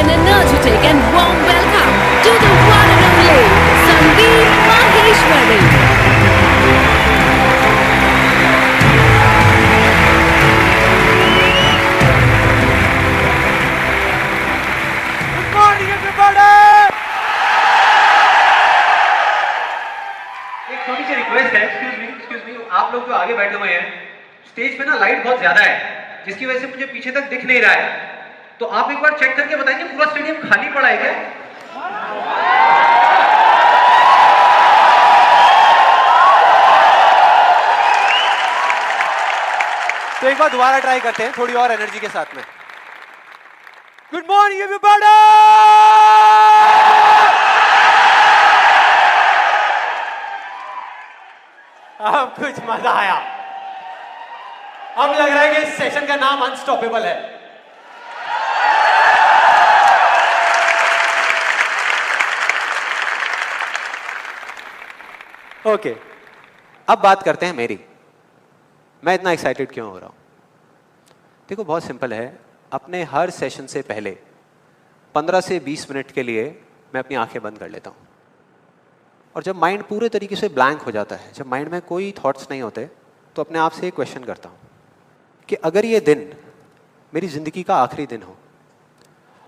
an energetic and warm welcome to the one and only Sandeep Maheshwari. Good morning, everybody! एक छोटी सी request है, excuse me, आप लोग जो आगे बैठे हुए हैं, स्टेज पे ना लाइट बहुत ज्यादा है, जिसकी वजह से मुझे पीछे तक दिख नहीं रहा है, तो आप एक बार चेक करके बताएंगे पूरा स्टेडियम खाली पड़ा है क्या? तो एक बार दोबारा ट्राई करते हैं थोड़ी और एनर्जी के साथ में. Good morning everybody! अब कुछ मजा आया. अब लग रहा है कि इस सेशन का नाम अनस्टॉपेबल है. ओके, अब बात करते हैं मेरी. मैं इतना एक्साइटेड क्यों हो रहा हूं? देखो, बहुत सिंपल है. अपने हर सेशन से पहले 15 से 20 मिनट के लिए मैं अपनी आंखें बंद कर लेता हूं. और जब माइंड पूरे तरीके से ब्लैंक हो जाता है, जब माइंड में कोई थॉट्स नहीं होते, तो अपने आप से एक क्वेश्चन करता हूं कि अगर ये दिन मेरी ज़िंदगी का आखिरी दिन हो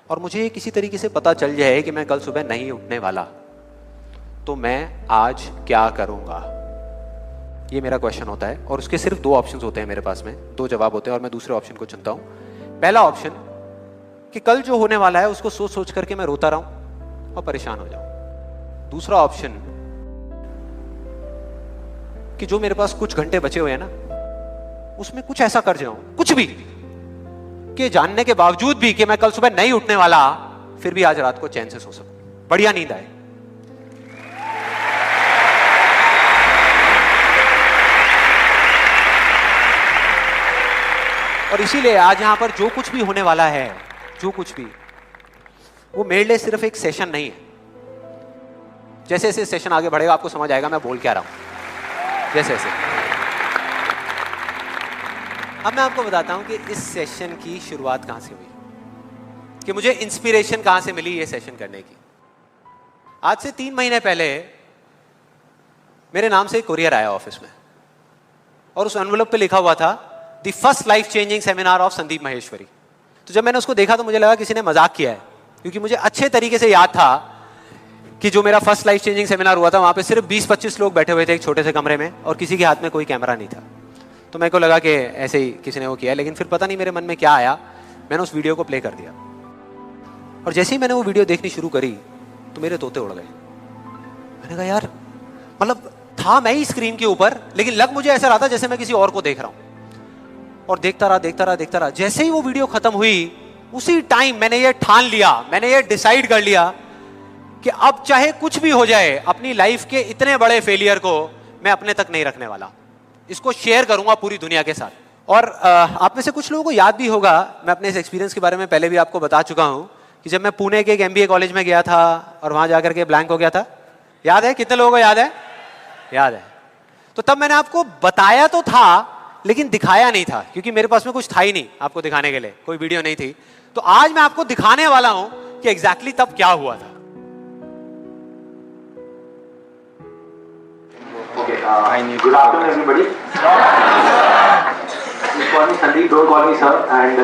और मुझे किसी तरीके से पता चल जाए कि मैं कल सुबह नहीं उठने वाला, तो मैं आज क्या करूंगा? ये मेरा क्वेश्चन होता है. और उसके सिर्फ 2 ऑप्शंस होते हैं मेरे पास में, 2 जवाब होते हैं, और मैं दूसरे ऑप्शन को चुनता हूं. पहला ऑप्शन कि कल जो होने वाला है उसको सोच सोच करके मैं रोता रहूं और परेशान हो जाऊं. दूसरा ऑप्शन कि जो मेरे पास कुछ घंटे बचे हुए हैं ना, उसमें कुछ ऐसा कर जाऊं, कुछ भी, कि जानने के बावजूद भी कि मैं कल सुबह नहीं उठने वाला, फिर भी आज रात को चैन से सो सकूं, बढ़िया नींद आए. और इसीलिए आज यहां पर जो कुछ भी होने वाला है, जो कुछ भी, वो मेरे लिए सिर्फ एक सेशन नहीं है. जैसे जैसे सेशन आगे बढ़ेगा आपको समझ आएगा मैं बोल क्या रहा हूं. जैसे जैसे अब मैं आपको बताता हूं कि इस सेशन की शुरुआत कहां से हुई, कि मुझे इंस्पिरेशन कहां से मिली ये सेशन करने की. आज से 3 महीने पहले मेरे नाम से एक कुरियर आया ऑफिस में, और उस एनवेलप पे लिखा हुआ था the first life changing seminar of Sandeep Maheshwari. तो जब मैंने उसको देखा तो मुझे लगा किसी ने मजाक किया है, क्योंकि मुझे अच्छे तरीके से याद था कि जो मेरा फर्स्ट लाइफ चेंजिंग सेमिनार हुआ था वहां पे सिर्फ 20-25 लोग बैठे हुए थे एक छोटे से कमरे में, और किसी के हाथ में कोई कैमरा नहीं था. तो मेरे को लगा कि ऐसे ही किसी ने वो किया. लेकिन फिर पता नहीं मेरे मन में क्या आया, मैंने उस वीडियो को प्ले कर दिया, और जैसे ही मैंने वो वीडियो देखनी शुरू करी तो मेरे तोते उड़ गए. मैंने कहा यार, मतलब था मैं ही स्क्रीन के ऊपर, लेकिन लग मुझे ऐसा रहा था जैसे मैं किसी और को देख रहा हूं. और देखता रहा. जैसे ही वो वीडियो खत्म हुई, उसी टाइम मैंने ये ठान लिया, मैंने ये डिसाइड कर लिया कि अब चाहे कुछ भी हो जाए, अपनी लाइफ के इतने बड़े फेलियर को मैं अपने तक नहीं रखने वाला. इसको शेयर करूंगा पूरी दुनिया के साथ. और आप में से कुछ लोगों को याद भी होगा, मैं अपने इस एक्सपीरियंस के बारे में पहले भी आपको बता चुका हूं कि जब मैं पुणे के एक MBA कॉलेज में गया था और वहां जाकर के ब्लैंक हो गया था. याद है? कितने लोगों को याद है? याद है. तो तब मैंने आपको बताया तो था, लेकिन दिखाया नहीं था, क्योंकि मेरे पास में कुछ था ही नहीं आपको दिखाने के लिए, कोई वीडियो नहीं थी. तो आज मैं आपको दिखाने वाला हूं कि एग्जैक्टली तब क्या हुआ था. Okay, good afternoon everybody. Just call me Sandeep, don't call me sir. And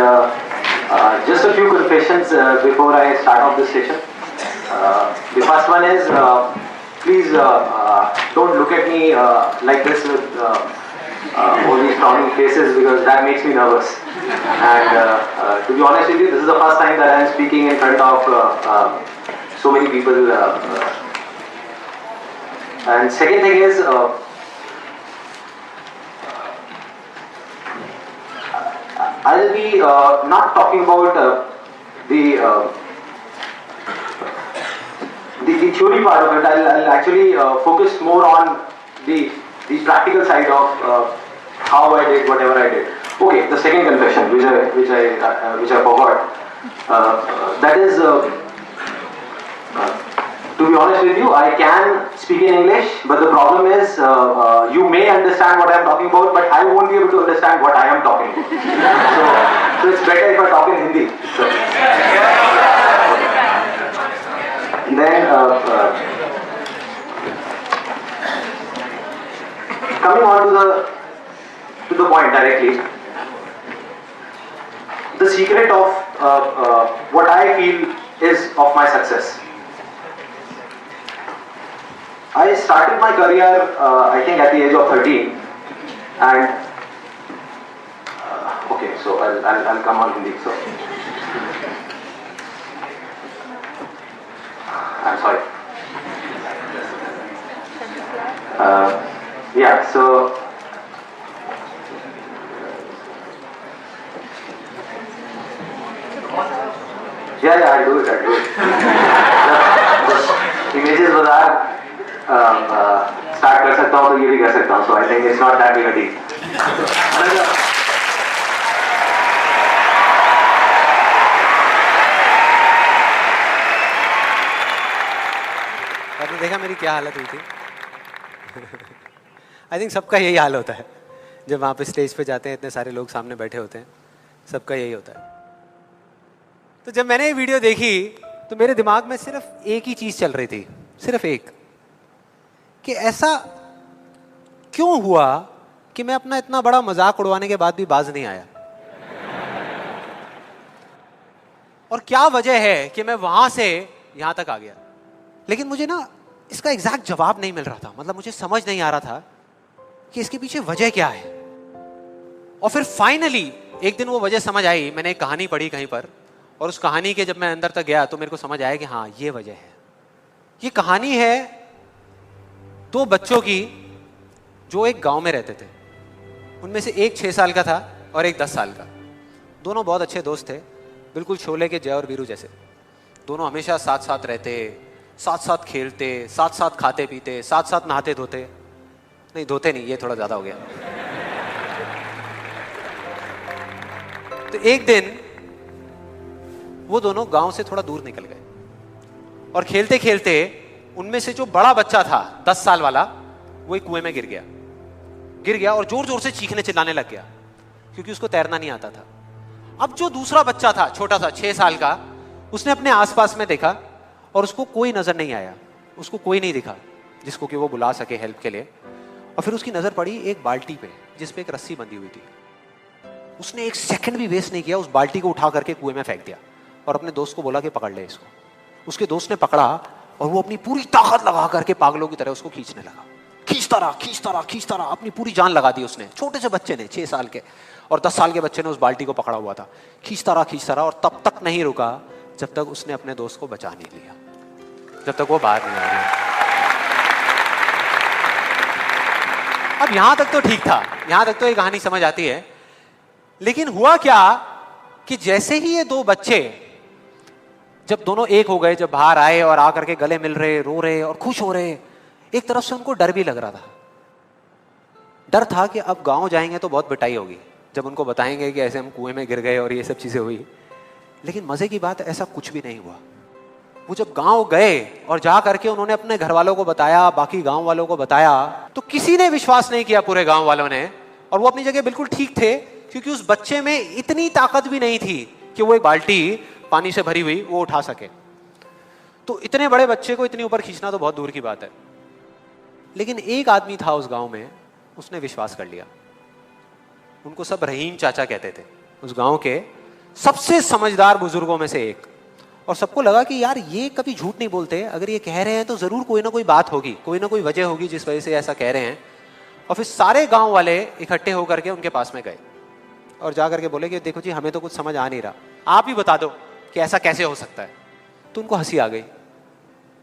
just a few confessions before I start off this session. The first one is, please don't look at me like this with all these frowning faces, because that makes me nervous. And to be honest with you, this is the first time that I am speaking in front of so many people. And second thing is, I'll be not talking about the theory part of it. I'll actually focus more on the practical side of how I did whatever I did. Okay, the second confession, which I forgot. That is. To be honest with you, I can speak in English, but the problem is you may understand what I am talking about, but I won't be able to understand what I am talking about. So it's better if I talk in Hindi. So, okay. then coming on to the point directly, the secret of what I feel is of my success. I started my career, I think, at the age of 13, and okay, so I'll come on Hindi. So I'm sorry. Yeah, so yeah, I'll do it. Images बाजार start कर सकता हूँ तो ये भी कर सकता हूँ. So I think it's not that big a deal. आपने देखा मेरी क्या हालत हुई थी. आई थिंक सबका यही हाल होता है जब वहाँ पे स्टेज पे जाते हैं, इतने सारे लोग सामने बैठे होते हैं, सबका यही होता है. तो जब मैंने ये वीडियो देखी तो मेरे दिमाग में सिर्फ एक ही चीज चल रही थी, सिर्फ एक, कि ऐसा क्यों हुआ कि मैं अपना इतना बड़ा मजाक उड़वाने के बाद भी बाज नहीं आया, और क्या वजह है कि मैं वहां से यहां तक आ गया. लेकिन मुझे ना इसका एग्जैक्ट जवाब नहीं मिल रहा था. मतलब मुझे समझ नहीं आ रहा था कि इसके पीछे वजह क्या है. और फिर फाइनली एक दिन वो वजह समझ आई. मैंने एक कहानी पढ़ी कहीं पर, और उस कहानी के जब मैं अंदर तक गया तो मेरे को समझ आया कि हाँ, ये वजह है. ये कहानी है दो बच्चों की जो एक गांव में रहते थे. उनमें से एक 6 साल का था और एक 10 साल का. दोनों बहुत अच्छे दोस्त थे, बिल्कुल शोले के जय और वीरू जैसे. दोनों हमेशा साथ साथ रहते, साथ साथ खेलते, साथ साथ खाते पीते, साथ साथ नहाते धोते. नहीं, धोते नहीं, ये थोड़ा ज्यादा हो गया. तो एक दिन वो दोनों गांव से थोड़ा दूर निकल गए, और खेलते खेलते उनमें से जो बड़ा बच्चा था 10 साल वाला, वो एक कुएं में गिर गया और जोर जोर से चीखने चिल्लाने लग गया, क्योंकि उसको तैरना नहीं आता था. अब जो दूसरा बच्चा था, छोटा सा 6 साल का, उसने अपने आसपास में देखा और उसको कोई नजर नहीं आया, उसको कोई नहीं दिखा जिसको कि वो बुला सके हेल्प के लिए. और फिर उसकी नजर पड़ी एक बाल्टी पे जिसपे एक रस्सी बंधी हुई थी. उसने एक सेकंड भी वेस्ट नहीं किया, उस बाल्टी को उठा करके कुएं में फेंक दिया और अपने दोस्त को बोला कि पकड़ ले इसको. उसके दोस्त ने पकड़ा और वो अपनी पूरी ताकत लगा करके पागलों की तरह उसको खींचने लगा. खींचता रहा, अपनी पूरी जान लगा दी उसने. छोटे से बच्चे ने, 6 साल के और 10 साल के बच्चे ने उस बाल्टी को पकड़ा हुआ था. खींचता रहा और तब तक नहीं रुका जब तक उसने अपने दोस्त को बचा नहीं लिया, जब तक वो बाहर नहीं आ गया. अब यहां तक तो ठीक था, यहां तक तो ये कहानी समझ आती है. लेकिन हुआ क्या कि जैसे ही ये दो बच्चे, जब दोनों एक हो गए, जब बाहर आए और आकर के गले मिल रहे, रो रहे और खुश हो रहे, एक तरफ से उनको डर भी लग रहा था. डर था कि अब गांव जाएंगे तो बहुत पिटाई होगी जब उनको बताएंगे कि ऐसे हम कुएं में गिर गए और ये सब चीजें हुई. लेकिन मजे की बात, ऐसा कुछ भी नहीं हुआ. वो जब गांव गए और जा करके उन्होंने अपने घर वालों को बताया, बाकी गांव वालों को बताया, तो किसी ने विश्वास नहीं किया, पूरे गांव वालों ने. और वो अपनी जगह बिल्कुल ठीक थे, क्योंकि उस बच्चे में इतनी ताकत भी नहीं थी कि वो एक बाल्टी पानी से भरी हुई वो उठा सके. तो इतने बड़े बच्चे को इतनी ऊपर खींचना तो बहुत दूर की बात है. लेकिन एक आदमी था उस गांव में, उसने विश्वास कर लिया. उनको सब रहीम चाचा कहते थे, उस गांव के सबसे समझदार बुजुर्गों में से एक. और सबको लगा कि यार ये कभी झूठ नहीं बोलते, अगर ये कह रहे हैं तो जरूर कोई ना कोई बात होगी, कोई ना कोई वजह होगी जिस वजह से ऐसा कह रहे हैं. और फिर सारे गांव वाले इकट्ठे होकर के उनके पास में गए और जा करके बोले कि देखो जी, हमें तो कुछ समझ आ नहीं रहा, आप ही बता दो कि ऐसा कैसे हो सकता है. तो उनको हंसी आ गई.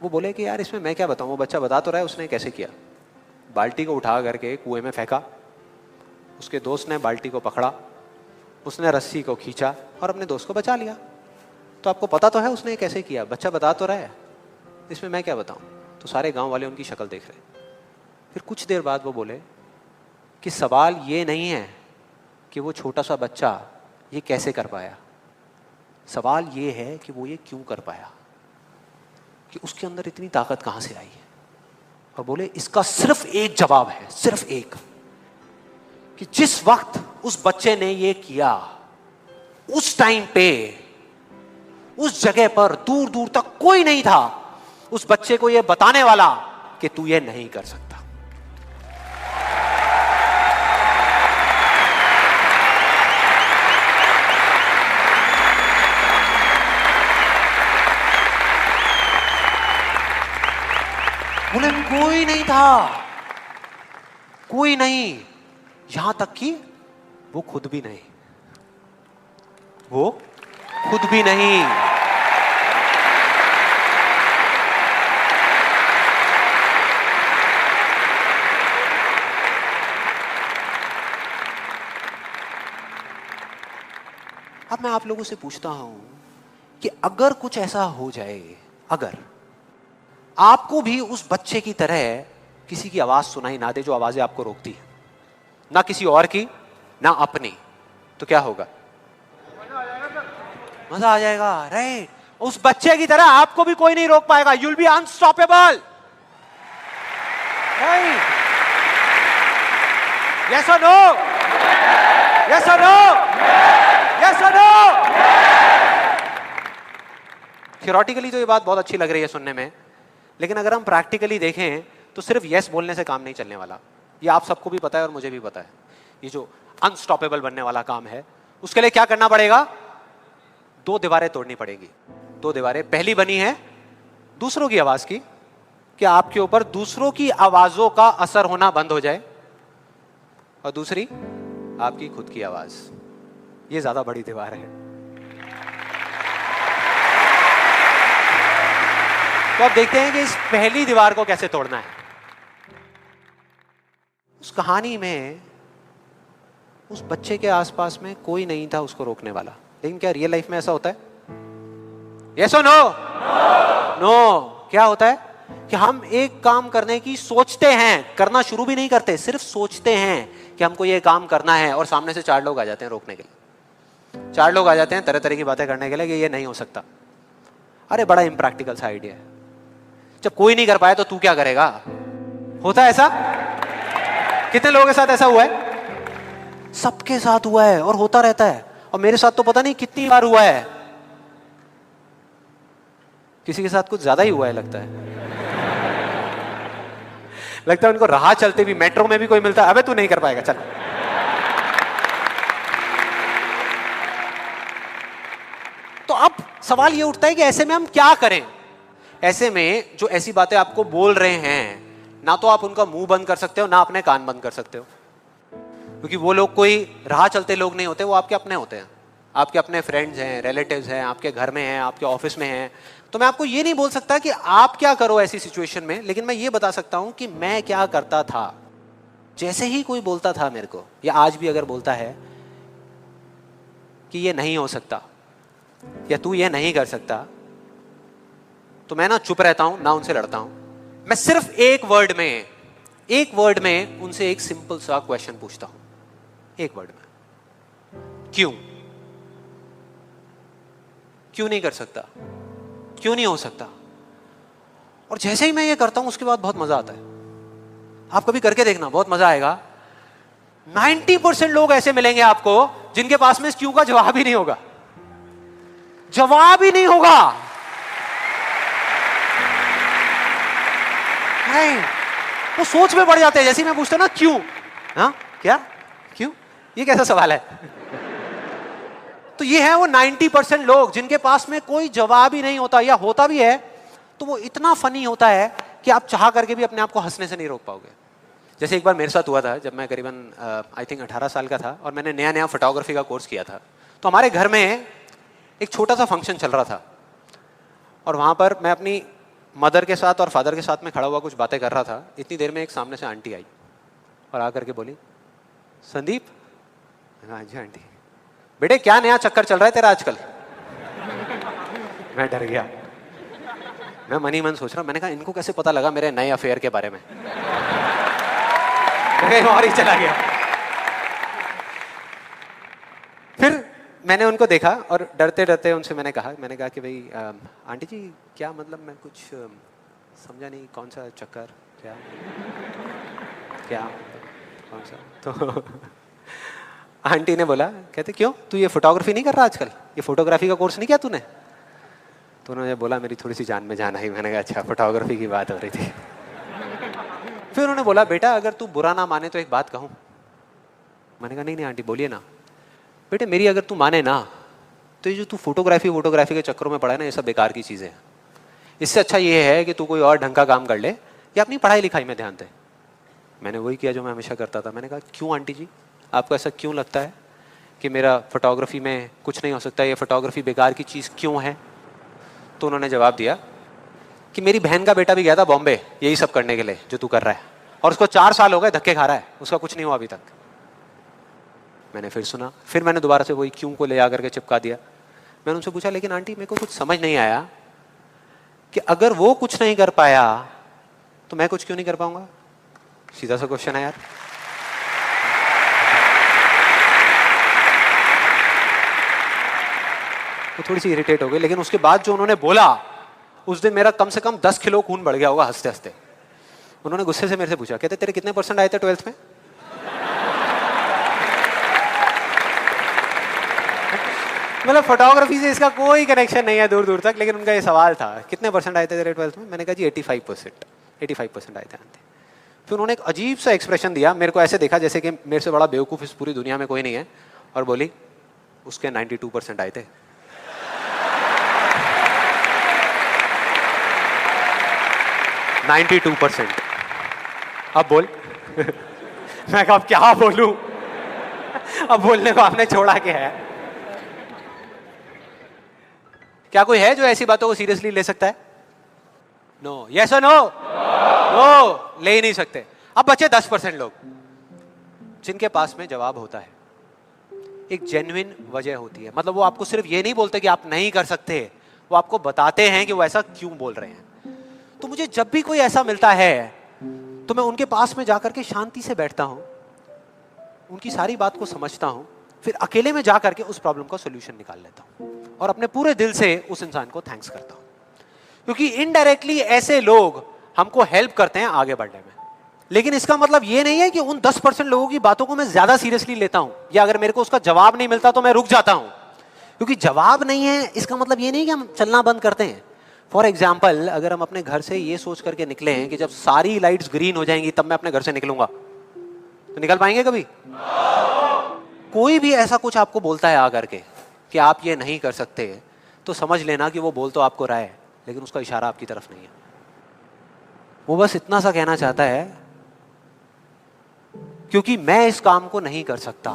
वो बोले कि यार इसमें मैं क्या बताऊं, वो बच्चा बता तो रहा है उसने कैसे किया. बाल्टी को उठा करके कुएं में फेंका, उसके दोस्त ने बाल्टी को पकड़ा, उसने रस्सी को खींचा और अपने दोस्त को बचा लिया. तो आपको पता तो है उसने कैसे किया, बच्चा बता तो रहा है, इसमें मैं क्या बताऊं. तो सारे गांव वाले उनकी शक्ल देख रहे. फिर कुछ देर बाद वो बोले कि सवाल ये नहीं है कि वो छोटा सा बच्चा ये कैसे कर पाया, सवाल ये है कि वो ये क्यों कर पाया, कि उसके अंदर इतनी ताकत कहां से आई है. और बोले इसका सिर्फ एक जवाब है, सिर्फ एक, कि जिस वक्त उस बच्चे ने ये किया, उस टाइम पे उस जगह पर दूर दूर तक कोई नहीं था उस बच्चे को यह बताने वाला कि तू ये नहीं कर सकता। बोले कोई नहीं था, कोई नहीं, यहां तक कि वो खुद भी नहीं, वो खुद भी नहीं। अब मैं आप लोगों से पूछता हूं कि अगर कुछ ऐसा हो जाए, अगर आपको भी उस बच्चे की तरह किसी की आवाज सुनाई ना दे जो आवाजें आपको रोकती है, ना किसी और की ना अपनी, तो क्या होगा? मजा आ जाएगा, राइट? उस बच्चे की तरह आपको भी कोई नहीं रोक पाएगा। You'll be unstoppable, right? Yes और नो? यस और नो? यस और नो? थियोरेटिकली तो ये बात बहुत अच्छी लग रही है सुनने में, लेकिन अगर हम प्रैक्टिकली देखें तो सिर्फ यस बोलने से काम नहीं चलने वाला। ये आप सबको भी पता है और मुझे भी पता है। ये जो अनस्टॉपेबल बनने वाला काम है, उसके लिए क्या करना पड़ेगा? 2 दीवारें तोड़नी पड़ेगी। 2 दीवारें, पहली बनी है दूसरों की आवाज की, कि आपके ऊपर दूसरों की आवाजों का असर होना बंद हो जाए, और दूसरी आपकी खुद की आवाज। ये ज्यादा बड़ी दीवार है। तो अब देखते हैं कि इस पहली दीवार को कैसे तोड़ना है। उस कहानी में उस बच्चे के आसपास में कोई नहीं था उसको रोकने वाला, लेकिन क्या रियल लाइफ में ऐसा होता है? यस और नो? नो। क्या होता है कि हम एक काम करने की सोचते हैं, करना शुरू भी नहीं करते, सिर्फ सोचते हैं कि हमको ये काम करना है, और सामने से 4 लोग आ जाते हैं रोकने के लिए। 4 लोग आ जाते हैं तरह तरह की बातें करने के लिए कि ये नहीं हो सकता। अरे बड़ा इम्प्रैक्टिकल सा आइडिया है। जब कोई नहीं कर पाया तो तू क्या करेगा? होता है ऐसा? कितने लोगों के साथ ऐसा हुआ है? सबके साथ हुआ है और होता रहता है। और मेरे साथ तो पता नहीं कितनी बार हुआ है। किसी के साथ कुछ ज्यादा ही हुआ है लगता है। लगता है उनको राह चलते भी, मेट्रो में भी कोई मिलता है, अबे तू नहीं कर पाएगा, चल। तो अब सवाल ये उठता है कि ऐसे में हम क्या करें? ऐसे में जो ऐसी बातें आपको बोल रहे हैं, ना तो आप उनका मुंह बंद कर सकते हो, ना अपने कान बंद कर सकते हो, क्योंकि वो लोग कोई राह चलते लोग नहीं होते, वो आपके अपने होते हैं। आपके अपने फ्रेंड्स हैं, रिलेटिव्स हैं, आपके घर में हैं, आपके ऑफिस में हैं। तो मैं आपको ये नहीं बोल सकता कि आप क्या करो ऐसी सिचुएशन में, लेकिन मैं ये बता सकता हूं कि मैं क्या करता था। जैसे ही कोई बोलता था मेरे को, या आज भी अगर बोलता है कि ये नहीं हो सकता या तू ये नहीं कर सकता, तो मैं ना चुप रहता हूं, ना उनसे लड़ता हूं। मैं सिर्फ एक वर्ड में उनसे एक सिंपल सा क्वेश्चन पूछता हूं, एक वर्ड में, क्यों? क्यों नहीं कर सकता? क्यों नहीं हो सकता? और जैसे ही मैं ये करता हूं उसके बाद बहुत मजा आता है। आप कभी करके देखना, बहुत मजा आएगा। 90% लोग ऐसे मिलेंगे आपको जिनके पास में इस क्यों का जवाब ही नहीं होगा। जवाब ही नहीं होगा। नहीं, वो सोच में पड़ जाते हैं। जैसे मैं पूछता ना क्यों, हाँ क्या, क्यों, ये कैसा सवाल है? तो ये है वो 90% लोग जिनके पास में कोई जवाब ही नहीं होता, या होता भी है तो वो इतना फनी होता है कि आप चाह करके भी अपने आप को हंसने से नहीं रोक पाओगे। जैसे एक बार मेरे साथ हुआ था, जब मैं करीबन आई थिंक 18 साल का था और मैंने नया नया फोटोग्राफी का कोर्स किया था। तो हमारे घर में एक छोटा सा फंक्शन चल रहा था, और वहाँ पर मैं अपनी मदर के साथ और फादर के साथ में खड़ा हुआ कुछ बातें कर रहा था। इतनी देर में एक सामने से आंटी आई और आकर के बोली, संदीप। हाँ जी आंटी। बेटे क्या नया चक्कर चल रहा है तेरा आजकल? मैं डर गया। मैं मन ही मन सोच रहा, मैंने कहा इनको कैसे पता लगा मेरे नए अफेयर के बारे में? मैं और ही चला गया। फिर मैंने उनको देखा और डरते डरते उनसे मैंने कहा कि भाई आंटी जी क्या मतलब, मैं कुछ समझा नहीं, कौन सा चक्कर, क्या कौन सा? तो आंटी ने बोला, कहते क्यों तू ये फोटोग्राफी नहीं कर रहा आजकल? ये फोटोग्राफी का कोर्स नहीं किया तूने? तो उन्होंने बोला मेरी थोड़ी सी जान में जान आई। मैंने कहा अच्छा, फोटोग्राफी की बात हो रही थी। फिर उन्होंने बोला बेटा अगर तू बुरा ना माने तो एक बात कहूँ। मैंने कहा नहीं नहीं आंटी बोलिए ना। बेटे मेरी अगर तू माने ना तो ये जो तू फोटोग्राफी के चक्करों में पड़ा है ना, ये सब बेकार की चीज़ें हैं। इससे अच्छा ये है कि तू कोई और ढंग का काम कर ले या अपनी पढ़ाई लिखाई में ध्यान दे। मैंने वही किया जो मैं हमेशा करता था। मैंने कहा क्यों आंटी जी, आपको ऐसा क्यों लगता है कि मेरा फोटोग्राफी में कुछ नहीं हो सकता, ये फोटोग्राफी बेकार की चीज़ क्यों है? तो उन्होंने जवाब दिया कि मेरी बहन का बेटा भी गया था बॉम्बे यही सब करने के लिए जो तू कर रहा है, और उसको 4 साल हो गए धक्के खा रहा है, उसका कुछ नहीं हुआ अभी तक। मैंने फिर सुना, फिर मैंने दोबारा से वही क्यों को ले आकर के चिपका दिया। मैंने उनसे पूछा लेकिन आंटी मेरे को कुछ समझ नहीं आया कि अगर वो कुछ नहीं कर पाया तो मैं कुछ क्यों नहीं कर पाऊंगा? सीधा सा क्वेश्चन है यार। वो थोड़ी सी इरिटेट हो गई, लेकिन उसके बाद जो उन्होंने बोला उस दिन मेरा कम से कम 10 किलो खून बढ़ गया होगा हंसते हंसते। उन्होंने गुस्से से मेरे से पूछा, कहते तेरे कितने % आए थे 12th में? मतलब फोटोग्राफी से इसका कोई कनेक्शन नहीं है दूर दूर तक, लेकिन उनका ये सवाल था कितने % आए थे तेरे 12th में? मैंने कहा जी 85% आए थे आंटी। फिर उन्होंने एक अजीब सा एक्सप्रेशन दिया, मेरे को ऐसे देखा जैसे कि मेरे से बड़ा बेवकूफ़ इस पूरी दुनिया में कोई नहीं है, और बोली उसके 92% आए थे। अब बोल। मैं कहा अब क्या बोलूं? अब बोलने को आपने छोड़ा क्या है? क्या कोई है जो ऐसी बातों को सीरियसली ले सकता है? नो। यस और नो? नो, ले ही नहीं सकते। अब बचे 10% लोग जिनके पास में जवाब होता है, एक जेन्युइन वजह होती है। मतलब वो आपको सिर्फ ये नहीं बोलते कि आप नहीं कर सकते, वो आपको बताते हैं कि वो ऐसा क्यों बोल रहे हैं। तो मुझे जब भी कोई ऐसा मिलता है तो मैं उनके पास में जाकर के शांति से बैठता हूं, उनकी सारी बात को समझता हूं, फिर अकेले में जाकर के उस प्रॉब्लम का सॉल्यूशन निकाल लेता हूं और अपने पूरे दिल से उस इंसान को थैंक्स करता हूं, क्योंकि इनडायरेक्टली ऐसे लोग हमको हेल्प करते हैं आगे बढ़ने में। लेकिन इसका मतलब ये नहीं है कि उन 10% लोगों की बातों को मैं ज्यादा सीरियसली लेता हूं, या अगर मेरे को उसका जवाब नहीं मिलता तो मैं रुक जाता हूं। क्योंकि जवाब नहीं है इसका मतलब ये नहीं कि हम चलना बंद करते हैं। फॉर एग्जाम्पल, अगर हम अपने घर से ये सोच करके निकले हैं कि जब सारी लाइट्स ग्रीन हो जाएंगी तब मैं अपने घर से निकलूंगा, तो निकल पाएंगे कभी? कोई भी ऐसा कुछ आपको बोलता है आकर के कि आप ये नहीं कर सकते, तो समझ लेना कि वो बोल तो आपको रहा है, लेकिन उसका इशारा आपकी तरफ नहीं है। वो बस इतना सा कहना चाहता है क्योंकि मैं इस काम को नहीं कर सकता।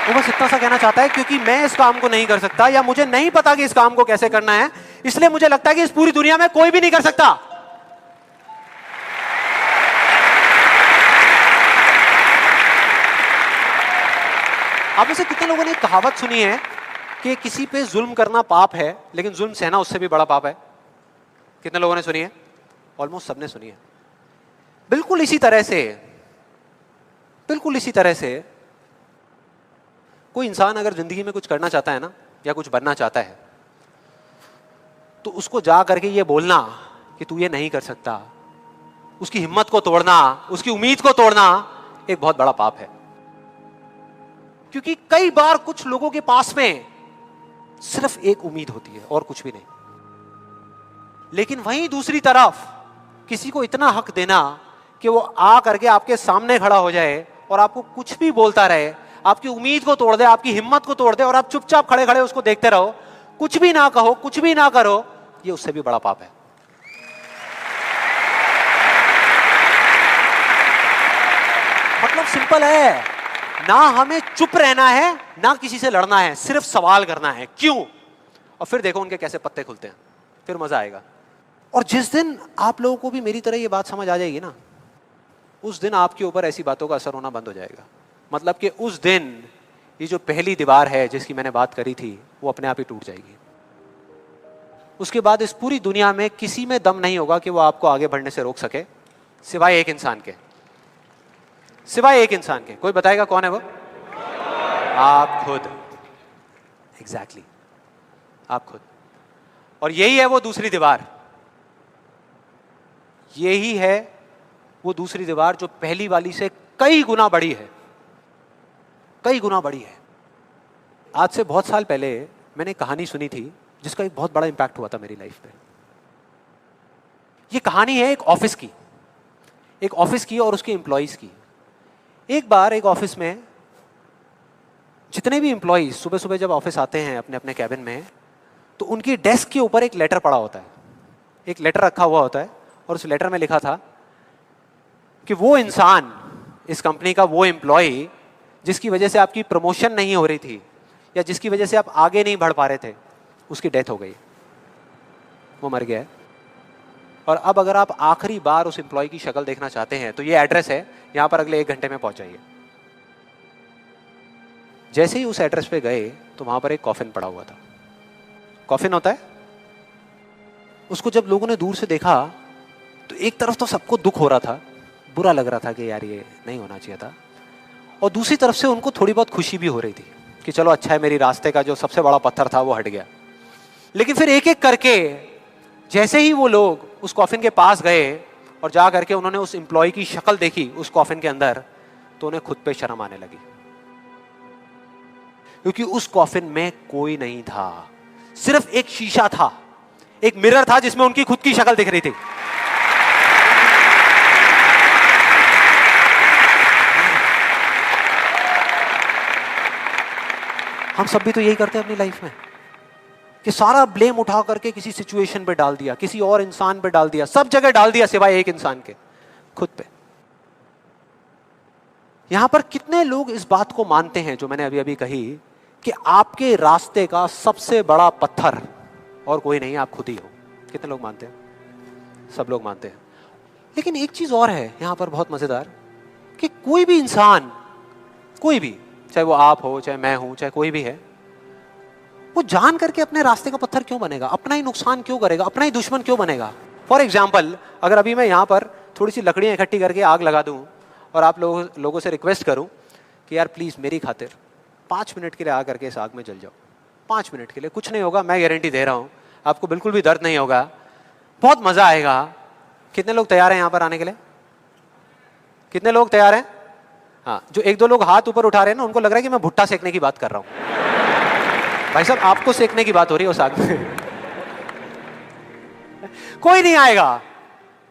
वो बस इतना सा कहना चाहता है क्योंकि मैं इस काम को नहीं कर सकता, या मुझे नहीं पता कि इस काम को कैसे करना है, इसलिए मुझे लगता है कि इस पूरी दुनिया में कोई भी नहीं कर सकता। आप में से कितने लोगों ने कहावत सुनी है कि किसी पे जुल्म करना पाप है लेकिन जुल्म सहना उससे भी बड़ा पाप है? कितने लोगों ने सुनी है? ऑलमोस्ट सबने सुनी है। बिल्कुल इसी तरह से कोई इंसान अगर जिंदगी में कुछ करना चाहता है ना, या कुछ बनना चाहता है, तो उसको जा करके ये बोलना कि तू ये नहीं कर सकता, उसकी हिम्मत को तोड़ना, उसकी उम्मीद को तोड़ना एक बहुत बड़ा पाप है। क्योंकि कई बार कुछ लोगों के पास में सिर्फ एक उम्मीद होती है और कुछ भी नहीं, लेकिन वहीं दूसरी तरफ किसी को इतना हक देना कि वो आ करके आपके सामने खड़ा हो जाए और आपको कुछ भी बोलता रहे, आपकी उम्मीद को तोड़ दे, आपकी हिम्मत को तोड़ दे, और आप चुपचाप खड़े खड़े उसको देखते रहो, कुछ भी ना कहो, कुछ भी ना करो, ये उससे भी बड़ा पाप है। मतलब सिंपल है, ना हमें चुप रहना है ना किसी से लड़ना है, सिर्फ सवाल करना है क्यों, और फिर देखो उनके कैसे पत्ते खुलते हैं, फिर मजा आएगा। और जिस दिन आप लोगों को भी मेरी तरह ये बात समझ आ जाएगी ना, उस दिन आपके ऊपर ऐसी बातों का असर होना बंद हो जाएगा। मतलब कि उस दिन ये जो पहली दीवार है जिसकी मैंने बात करी थी वो अपने आप ही टूट जाएगी। उसके बाद इस पूरी दुनिया में किसी में दम नहीं होगा कि वो आपको आगे बढ़ने से रोक सके, सिवाय एक इंसान के, सिवाय एक इंसान के। कोई बताएगा कौन है वो? आप खुद। एग्जैक्टली, आप खुद। और यही है वो दूसरी दीवार, यही है वो दूसरी दीवार जो पहली वाली से कई गुना बड़ी है। कई गुना बड़ी है। आज से बहुत साल पहले मैंने एक कहानी सुनी थी जिसका एक बहुत बड़ा इंपैक्ट हुआ था मेरी लाइफ पे। ये कहानी है एक ऑफिस की और उसके एम्प्लॉइज की। एक बार एक ऑफिस में जितने भी एम्प्लॉइज सुबह सुबह जब ऑफिस आते हैं अपने अपने कैबिन में, तो उनकी डेस्क के ऊपर एक लेटर पड़ा होता है, एक लेटर रखा हुआ होता है, और उस लेटर में लिखा था कि वो इंसान, इस कंपनी का वो एम्प्लॉय जिसकी वजह से आपकी प्रमोशन नहीं हो रही थी या जिसकी वजह से आप आगे नहीं बढ़ पा रहे थे, उसकी डेथ हो गई, वो मर गया है। और अब अगर आप आखिरी बार उस एम्प्लॉय की शक्ल देखना चाहते हैं तो ये एड्रेस है, यहां पर अगले 1 घंटे में पहुंचाइए। जैसे ही उस एड्रेस पे गए तो वहां पर एक कॉफिन पड़ा हुआ था। कॉफिन होता है, उसको जब लोगों ने दूर से देखा तो एक तरफ तो सबको दुख हो रहा था, बुरा लग रहा था कि यार ये नहीं होना चाहिए था, और दूसरी तरफ से उनको थोड़ी बहुत खुशी भी हो रही थी कि चलो अच्छा है, मेरी रास्ते का जो सबसे बड़ा पत्थर था वो हट गया। लेकिन फिर एक एक करके जैसे ही वो लोग उस कॉफिन के पास गए और जा करके उन्होंने उस एम्प्लॉय की शक्ल देखी उस कॉफिन के अंदर, तो उन्हें खुद पे शर्म आने लगी, क्योंकि उस कॉफिन में कोई नहीं था, सिर्फ एक शीशा था, एक मिरर था जिसमें उनकी खुद की शक्ल दिख रही थी। हम सब भी तो यही करते हैं अपनी लाइफ में कि सारा ब्लेम उठा करके किसी सिचुएशन पे डाल दिया, किसी और इंसान पे डाल दिया, सब जगह डाल दिया सिवाय एक इंसान के, खुद पे। यहां पर कितने लोग इस बात को मानते हैं जो मैंने अभी अभी कही कि आपके रास्ते का सबसे बड़ा पत्थर और कोई नहीं, आप खुद ही हो? कितने लोग मानते हैं? सब लोग मानते हैं। लेकिन एक चीज और है यहां पर बहुत मजेदार, कि कोई भी इंसान, कोई भी, चाहे वो आप हो, चाहे मैं हूं, चाहे कोई भी है, वो जान करके अपने रास्ते का पत्थर क्यों बनेगा? अपना ही नुकसान क्यों करेगा? अपना ही दुश्मन क्यों बनेगा? फॉर एग्जाम्पल, अगर अभी मैं यहां पर थोड़ी सी लकड़ियां इकट्ठी करके आग लगा दूं और आप लोगों से रिक्वेस्ट करूं कि यार प्लीज मेरी खातिर 5 मिनट के लिए आ करके इस आग में जल जाओ, 5 मिनट के लिए, कुछ नहीं होगा, मैं गारंटी दे रहा हूं, आपको बिल्कुल भी दर्द नहीं होगा, बहुत मजा आएगा। कितने लोग तैयार हैं यहां पर आने के लिए? कितने लोग तैयार हैं? हाँ, जो 1-2 लोग हाथ ऊपर उठा रहे हैं ना, उनको लग रहा है कि मैं भुट्टा सेकने की बात कर रहा हूं। भाई साहब, आपको सेकने की बात हो रही है उस आग में। कोई नहीं आएगा,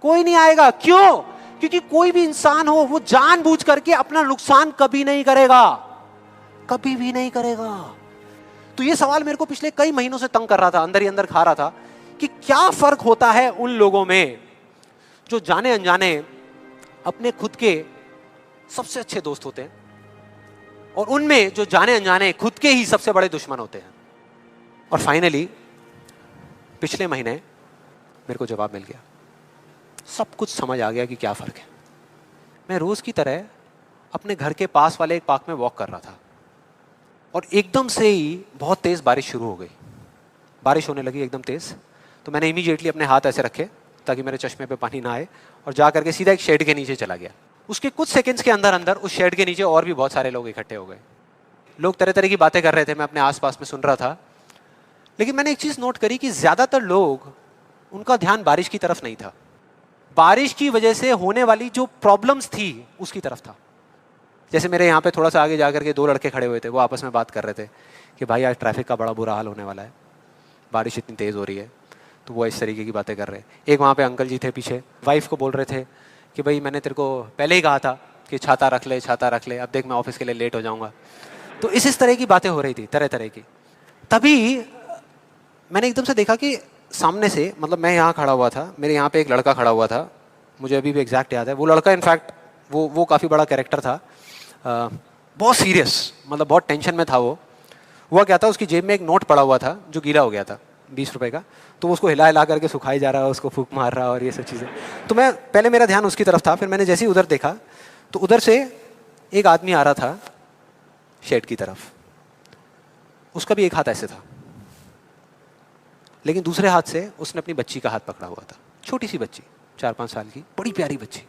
कोई नहीं आएगा। क्यों? क्योंकि कोई भी इंसान हो वो जानबूझ करके अपना नुकसान कभी नहीं करेगा, कभी भी नहीं करेगा। तो ये सवाल मेरे को पिछले कई महीनों से तंग कर रहा था, अंदर ही अंदर खा रहा था कि क्या फर्क होता है उन लोगों में जो जाने अनजाने अपने खुद के सबसे अच्छे दोस्त होते हैं और उनमें जो जाने अनजाने खुद के ही सबसे बड़े दुश्मन होते हैं। और फाइनली पिछले महीने मेरे को जवाब मिल गया, सब कुछ समझ आ गया कि क्या फर्क है। मैं रोज की तरह अपने घर के पास वाले एक पार्क में वॉक कर रहा था और एकदम से ही बहुत तेज बारिश शुरू हो गई, बारिश होने लगी एकदम तेज। तो मैंने इमीडिएटली अपने हाथ ऐसे रखे ताकि मेरे चश्मे पे पानी ना आए और जा करके सीधा एक शेड के नीचे चला गया। उसके कुछ सेकंड्स के अंदर अंदर उस शेड के नीचे और भी बहुत सारे लोग इकट्ठे हो गए। लोग तरह तरह की बातें कर रहे थे, मैं अपने आसपास में सुन रहा था। लेकिन मैंने एक चीज नोट करी कि ज्यादातर लोग, उनका ध्यान बारिश की तरफ नहीं था, बारिश की वजह से होने वाली जो प्रॉब्लम्स थी उसकी तरफ था। जैसे मेरे यहाँ पे थोड़ा सा आगे जाकर के 2 लड़के खड़े हुए थे, वो आपस में बात कर रहे थे कि भाई आज ट्रैफिक का बड़ा बुरा हाल होने वाला है, बारिश इतनी तेज हो रही है। तो वो इस तरीके की बातें कर रहे। एक वहाँ पे अंकल जी थे पीछे, वाइफ को बोल रहे थे कि भाई मैंने तेरे को पहले ही कहा था कि छाता रख ले, छाता रख ले, अब देख मैं ऑफिस के लिए लेट हो जाऊंगा। तो इस तरह की बातें हो रही थी, तरह तरह की। तभी मैंने एकदम से देखा कि सामने से, मतलब मैं यहाँ खड़ा हुआ था, मेरे यहाँ पे एक लड़का खड़ा हुआ था, मुझे अभी भी एग्जैक्ट याद है। वो लड़का इनफैक्ट वो काफ़ी बड़ा कैरेक्टर था, बहुत सीरियस, मतलब बहुत टेंशन में था वो। हुआ क्या था, उसकी जेब में एक नोट पड़ा हुआ था जो गीला हो गया था, 20 रुपए का। तो उसको हिला हिला करके सुखाई जा रहा, उसको फूंक मार रहा और ये सब चीज़ें। तो मैं पहले, मेरा ध्यान उसकी तरफ था, फिर मैंने जैसे ही उधर देखा तो उधर से एक आदमी आ रहा था शेड की तरफ। उसका भी एक हाथ ऐसे था, लेकिन दूसरे हाथ से उसने अपनी बच्ची का हाथ पकड़ा हुआ था, छोटी सी बच्ची, 4-5 साल की, बड़ी प्यारी बच्ची।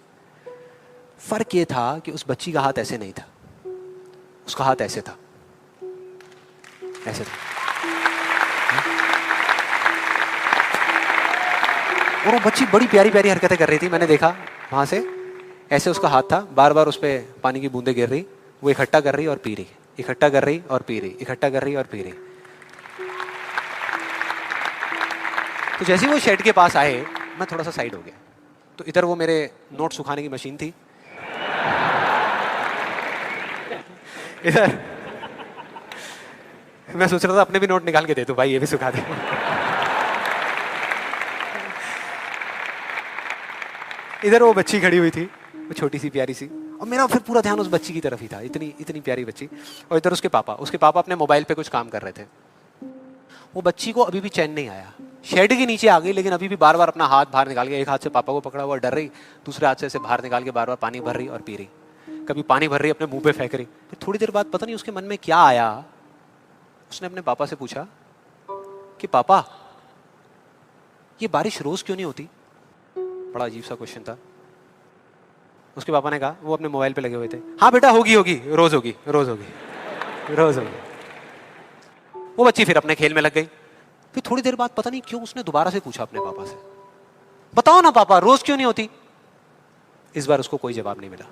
फर्क ये था कि उस बच्ची का हाथ ऐसे नहीं था, उसका हाथ ऐसे था, ऐसे था। और वो बच्ची बड़ी प्यारी प्यारी हरकतें कर रही थी। मैंने देखा वहां से, ऐसे उसका हाथ था, बार बार उस पर पानी की बूंदें गिर रही, वो इकट्ठा कर रही और पी रही, इकट्ठा कर रही और पी रही, इकट्ठा कर रही और पी रही। तो जैसे ही वो शेड के पास आए, मैं थोड़ा सा साइड हो गया। तो इधर वो मेरे नोट सुखाने की मशीन थी, इधर मैं सोच रहा था अपने भी नोट निकाल के दे दूं, भाई ये भी सुखा दे। इधर वो बच्ची खड़ी हुई थी, वो छोटी सी प्यारी सी, और मेरा फिर पूरा ध्यान उस बच्ची की तरफ ही था, इतनी इतनी प्यारी बच्ची। और इधर उसके पापा अपने मोबाइल पे कुछ काम कर रहे थे। वो बच्ची को अभी भी चैन नहीं आया, शेड के नीचे आ गई, लेकिन अभी भी बार बार अपना हाथ बाहर निकाल के, एक हाथ से पापा को पकड़ा हुआ डर रही, दूसरे हाथ से ऐसे बाहर निकाल के बार बार पानी भर रही और पी रही। कभी पानी भर रही, अपने मुंह पे फेंक रही। फिर थोड़ी देर बाद पता नहीं उसके मन में क्या आया, उसने अपने पापा से पूछा कि पापा ये बारिश रोज क्यों नहीं होती? बड़ा अजीब सा क्वेश्चन था। उसके पापा ने कहा, वो अपने मोबाइल पे लगे हुए थे, हाँ बेटा होगी होगी, रोज होगी, रोज होगी, रोज होगी। वो बच्ची फिर अपने खेल में लग गई। फिर थोड़ी देर बाद पता नहीं क्यों उसने दोबारा से पूछा अपने पापा से, बताओ ना पापा रोज क्यों नहीं होती? इस बार उसको कोई जवाब नहीं मिला,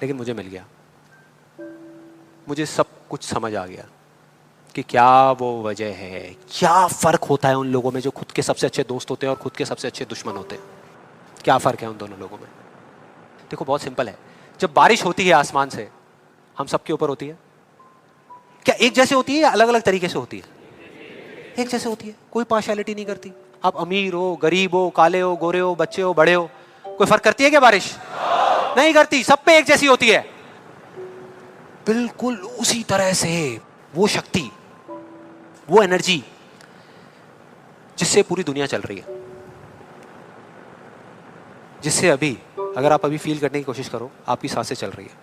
लेकिन मुझे मिल गया। मुझे सब कुछ समझ आ गया कि क्या वो वजह है, क्या फर्क होता है उन लोगों में जो खुद के सबसे अच्छे दोस्त होते हैं और खुद के सबसे अच्छे दुश्मन होते हैं। क्या फर्क है उन दोनों लोगों में? देखो बहुत सिंपल है। जब बारिश होती है आसमान से, हम सबके ऊपर होती है, क्या एक जैसे होती है या अलग अलग तरीके से होती है? एक जैसे होती है, कोई पार्शियलिटी नहीं करती। आप अमीर हो, गरीब हो, काले हो, गोरे हो, बच्चे हो, बड़े हो, कोई फर्क करती है क्या बारिश? नहीं करती, सब पे एक जैसी होती है। बिल्कुल उसी तरह से वो शक्ति, वो एनर्जी जिससे पूरी दुनिया चल रही है, जिससे अभी अगर आप अभी फील करने की कोशिश करो, आपकी सांसें चल रही है,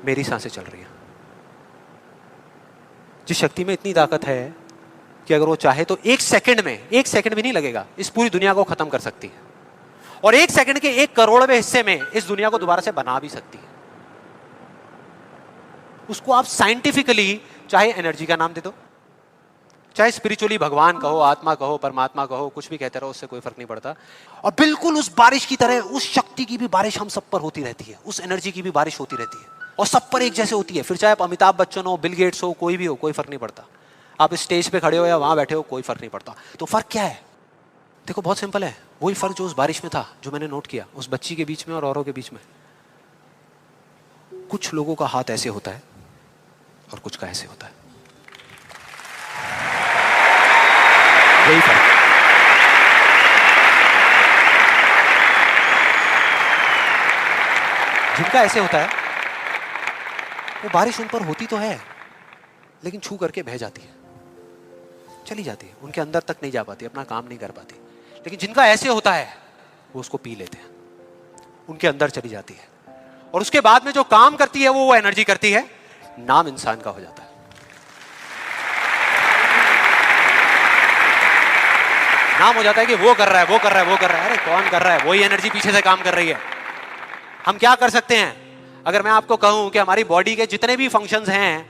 मेरी सांसें चल रही है। जिस शक्ति में इतनी ताकत है कि अगर वो चाहे तो एक सेकंड में, एक सेकंड भी नहीं लगेगा, इस पूरी दुनिया को खत्म कर सकती है, और एक सेकंड के 1 करोड़वें हिस्से में इस दुनिया को दोबारा से बना भी सकती है। उसको आप साइंटिफिकली चाहे एनर्जी का नाम दे दो, चाहे स्पिरिचुअली भगवान कहो, आत्मा कहो, परमात्मा कहो, कुछ भी कहते रहो, उससे कोई फर्क नहीं पड़ता। और बिल्कुल उस बारिश की तरह उस शक्ति की भी बारिश हम सब पर होती रहती है, उस एनर्जी की भी बारिश होती रहती है, और सब पर एक जैसे होती है। फिर चाहे आप अमिताभ बच्चन हो, बिल गेट्स हो, कोई भी हो, कोई फर्क नहीं पड़ता। आप इस स्टेज पे खड़े हो या वहां बैठे हो, कोई फर्क नहीं पड़ता। तो फर्क क्या है? देखो बहुत सिंपल है, वही फर्क जो उस बारिश में था, जो मैंने नोट किया उस बच्ची के बीच में और औरों के बीच में। कुछ लोगों का हाथ ऐसे होता है और कुछ का ऐसे होता है, यही फर्क। जिनका ऐसे होता है, वो बारिश उन पर होती तो है, लेकिन छू करके बह जाती है, चली जाती है, उनके अंदर तक नहीं जा पाती, अपना काम नहीं कर पाती। लेकिन जिनका ऐसे होता है, वो उसको पी लेते हैं, उनके अंदर चली जाती है, और उसके बाद में जो काम करती है वो एनर्जी करती है, नाम इंसान का हो जाता है। नाम हो जाता है कि वो कर रहा है, वो कर रहा है, वो कर रहा है। अरे कौन कर रहा है? वही एनर्जी पीछे से काम कर रही है। हम क्या कर सकते हैं? अगर मैं आपको कहूं कि हमारी बॉडी के जितने भी फंक्शंस हैं,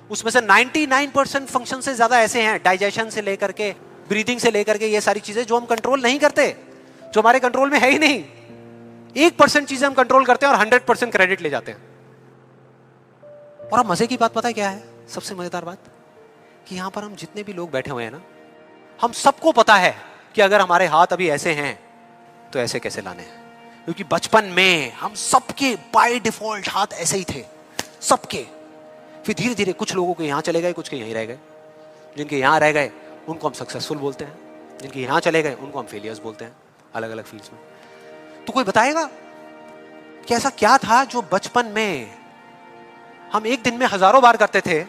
उसमें से 99% फंक्शन से ज्यादा ऐसे हैं, डाइजेशन से लेकर के, ब्रीदिंग से लेकर के, ये सारी चीजें जो हम कंट्रोल नहीं करते, जो हमारे कंट्रोल में है ही नहीं। 1% चीजें हम कंट्रोल करते हैं और 100% क्रेडिट ले जाते हैं। और अब मजे की बात पता है क्या है? सबसे मजेदार बात कि यहां पर हम जितने भी लोग बैठे हुए हैं ना, हम सबको पता है कि अगर हमारे हाथ अभी ऐसे हैं तो ऐसे कैसे लाने हैं, क्योंकि बचपन में हम सबके बाय डिफॉल्ट हाथ ऐसे ही थे, सबके। फिर धीरे धीरे कुछ लोगों के यहां चले गए, कुछ के यहीं रह गए। जिनके यहां रह गए उनको हम सक्सेसफुल बोलते हैं, जिनके यहां चले गए उनको हम फेलियर्स बोलते हैं, अलग अलग फील्ड्स में। तो कोई बताएगा कि ऐसा क्या था जो बचपन में हम एक दिन में हजारों बार करते थे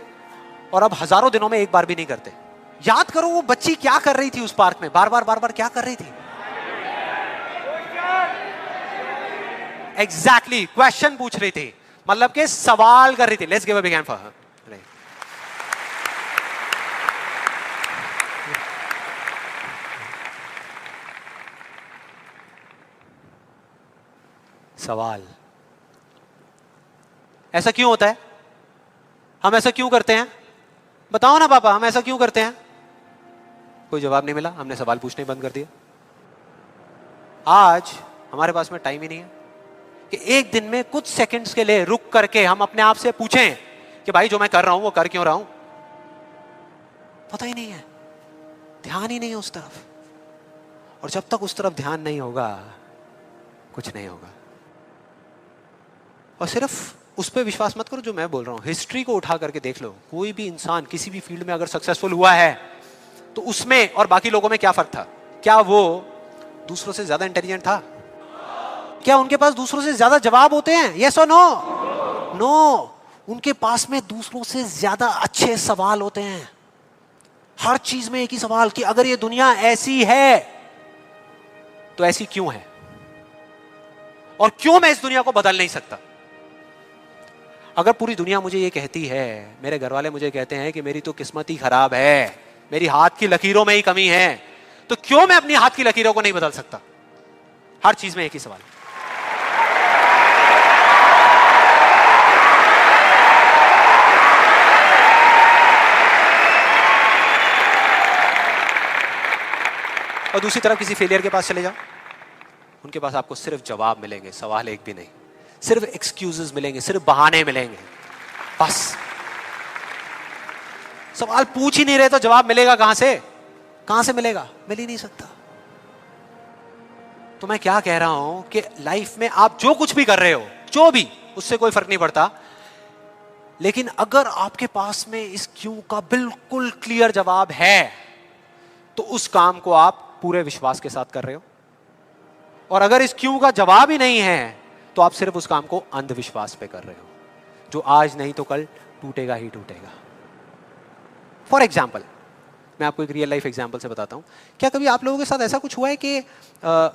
और अब हजारों दिनों में एक बार भी नहीं करते? याद करो वो बच्ची क्या कर रही थी उस पार्क में, बार बार क्या कर रही थी? एग्जैक्टली क्वेश्चन पूछ रही थी, मतलब कि सवाल कर रही थी। Let's give a big hand for her. सवाल, ऐसा क्यों होता है? हम ऐसा क्यों करते हैं? बताओ ना पापा, हम ऐसा क्यों करते हैं? कोई जवाब नहीं मिला, हमने सवाल पूछने बंद कर दिया। आज हमारे पास में टाइम ही नहीं है, कि एक दिन में कुछ सेकंड्स के लिए रुक करके हम अपने आप से पूछें कि भाई जो मैं कर रहा हूं वो कर क्यों रहा हूं? पता ही नहीं है, ध्यान ही नहीं है उस तरफ। और जब तक उस तरफ ध्यान नहीं होगा कुछ नहीं होगा। और सिर्फ उस पर विश्वास मत करो जो मैं बोल रहा हूं, हिस्ट्री को उठा करके देख लो। कोई भी इंसान किसी भी फील्ड में अगर सक्सेसफुल हुआ है तो उसमें और बाकी लोगों में क्या फर्क था? क्या वो दूसरों से ज्यादा इंटेलिजेंट था? क्या उनके पास दूसरों से ज्यादा जवाब होते हैं? यस और नो? नो। उनके पास में दूसरों से ज्यादा अच्छे सवाल होते हैं। हर चीज में एक ही सवाल कि अगर ये दुनिया ऐसी है तो ऐसी क्यों है, और क्यों मैं इस दुनिया को बदल नहीं सकता? अगर पूरी दुनिया मुझे ये कहती है, मेरे घर वाले मुझे कहते हैं कि मेरी तो किस्मत ही खराब है, मेरी हाथ की लकीरों में ही कमी है, तो क्यों मैं अपनी हाथ की लकीरों को नहीं बदल सकता? हर चीज में एक ही सवाल। और दूसरी तरफ किसी फेलियर के पास चले जाओ, उनके पास आपको सिर्फ जवाब मिलेंगे, सवाल एक भी नहीं। सिर्फ एक्सक्यूजेस मिलेंगे, सिर्फ बहाने मिलेंगे, बस। सवाल पूछ ही नहीं रहे तो जवाब मिलेगा कहां से? कहां से मिलेगा? मिल ही नहीं सकता। तो मैं क्या कह रहा हूं कि लाइफ में आप जो कुछ भी कर रहे हो, जो भी, उससे कोई फर्क नहीं पड़ता, लेकिन अगर आपके पास में इस क्यों का बिल्कुल क्लियर जवाब है तो उस काम को आप पूरे विश्वास के साथ कर रहे हो। और अगर इस क्यों का जवाब ही नहीं है तो आप सिर्फ उस काम को अंधविश्वास पे कर रहे हो, जो आज नहीं तो कल टूटेगा ही टूटेगा। फॉर एग्जाम्पल, मैं आपको एक रियल लाइफ एग्जाम्पल से बताता हूं। क्या कभी आप लोगों के साथ ऐसा कुछ हुआ है कि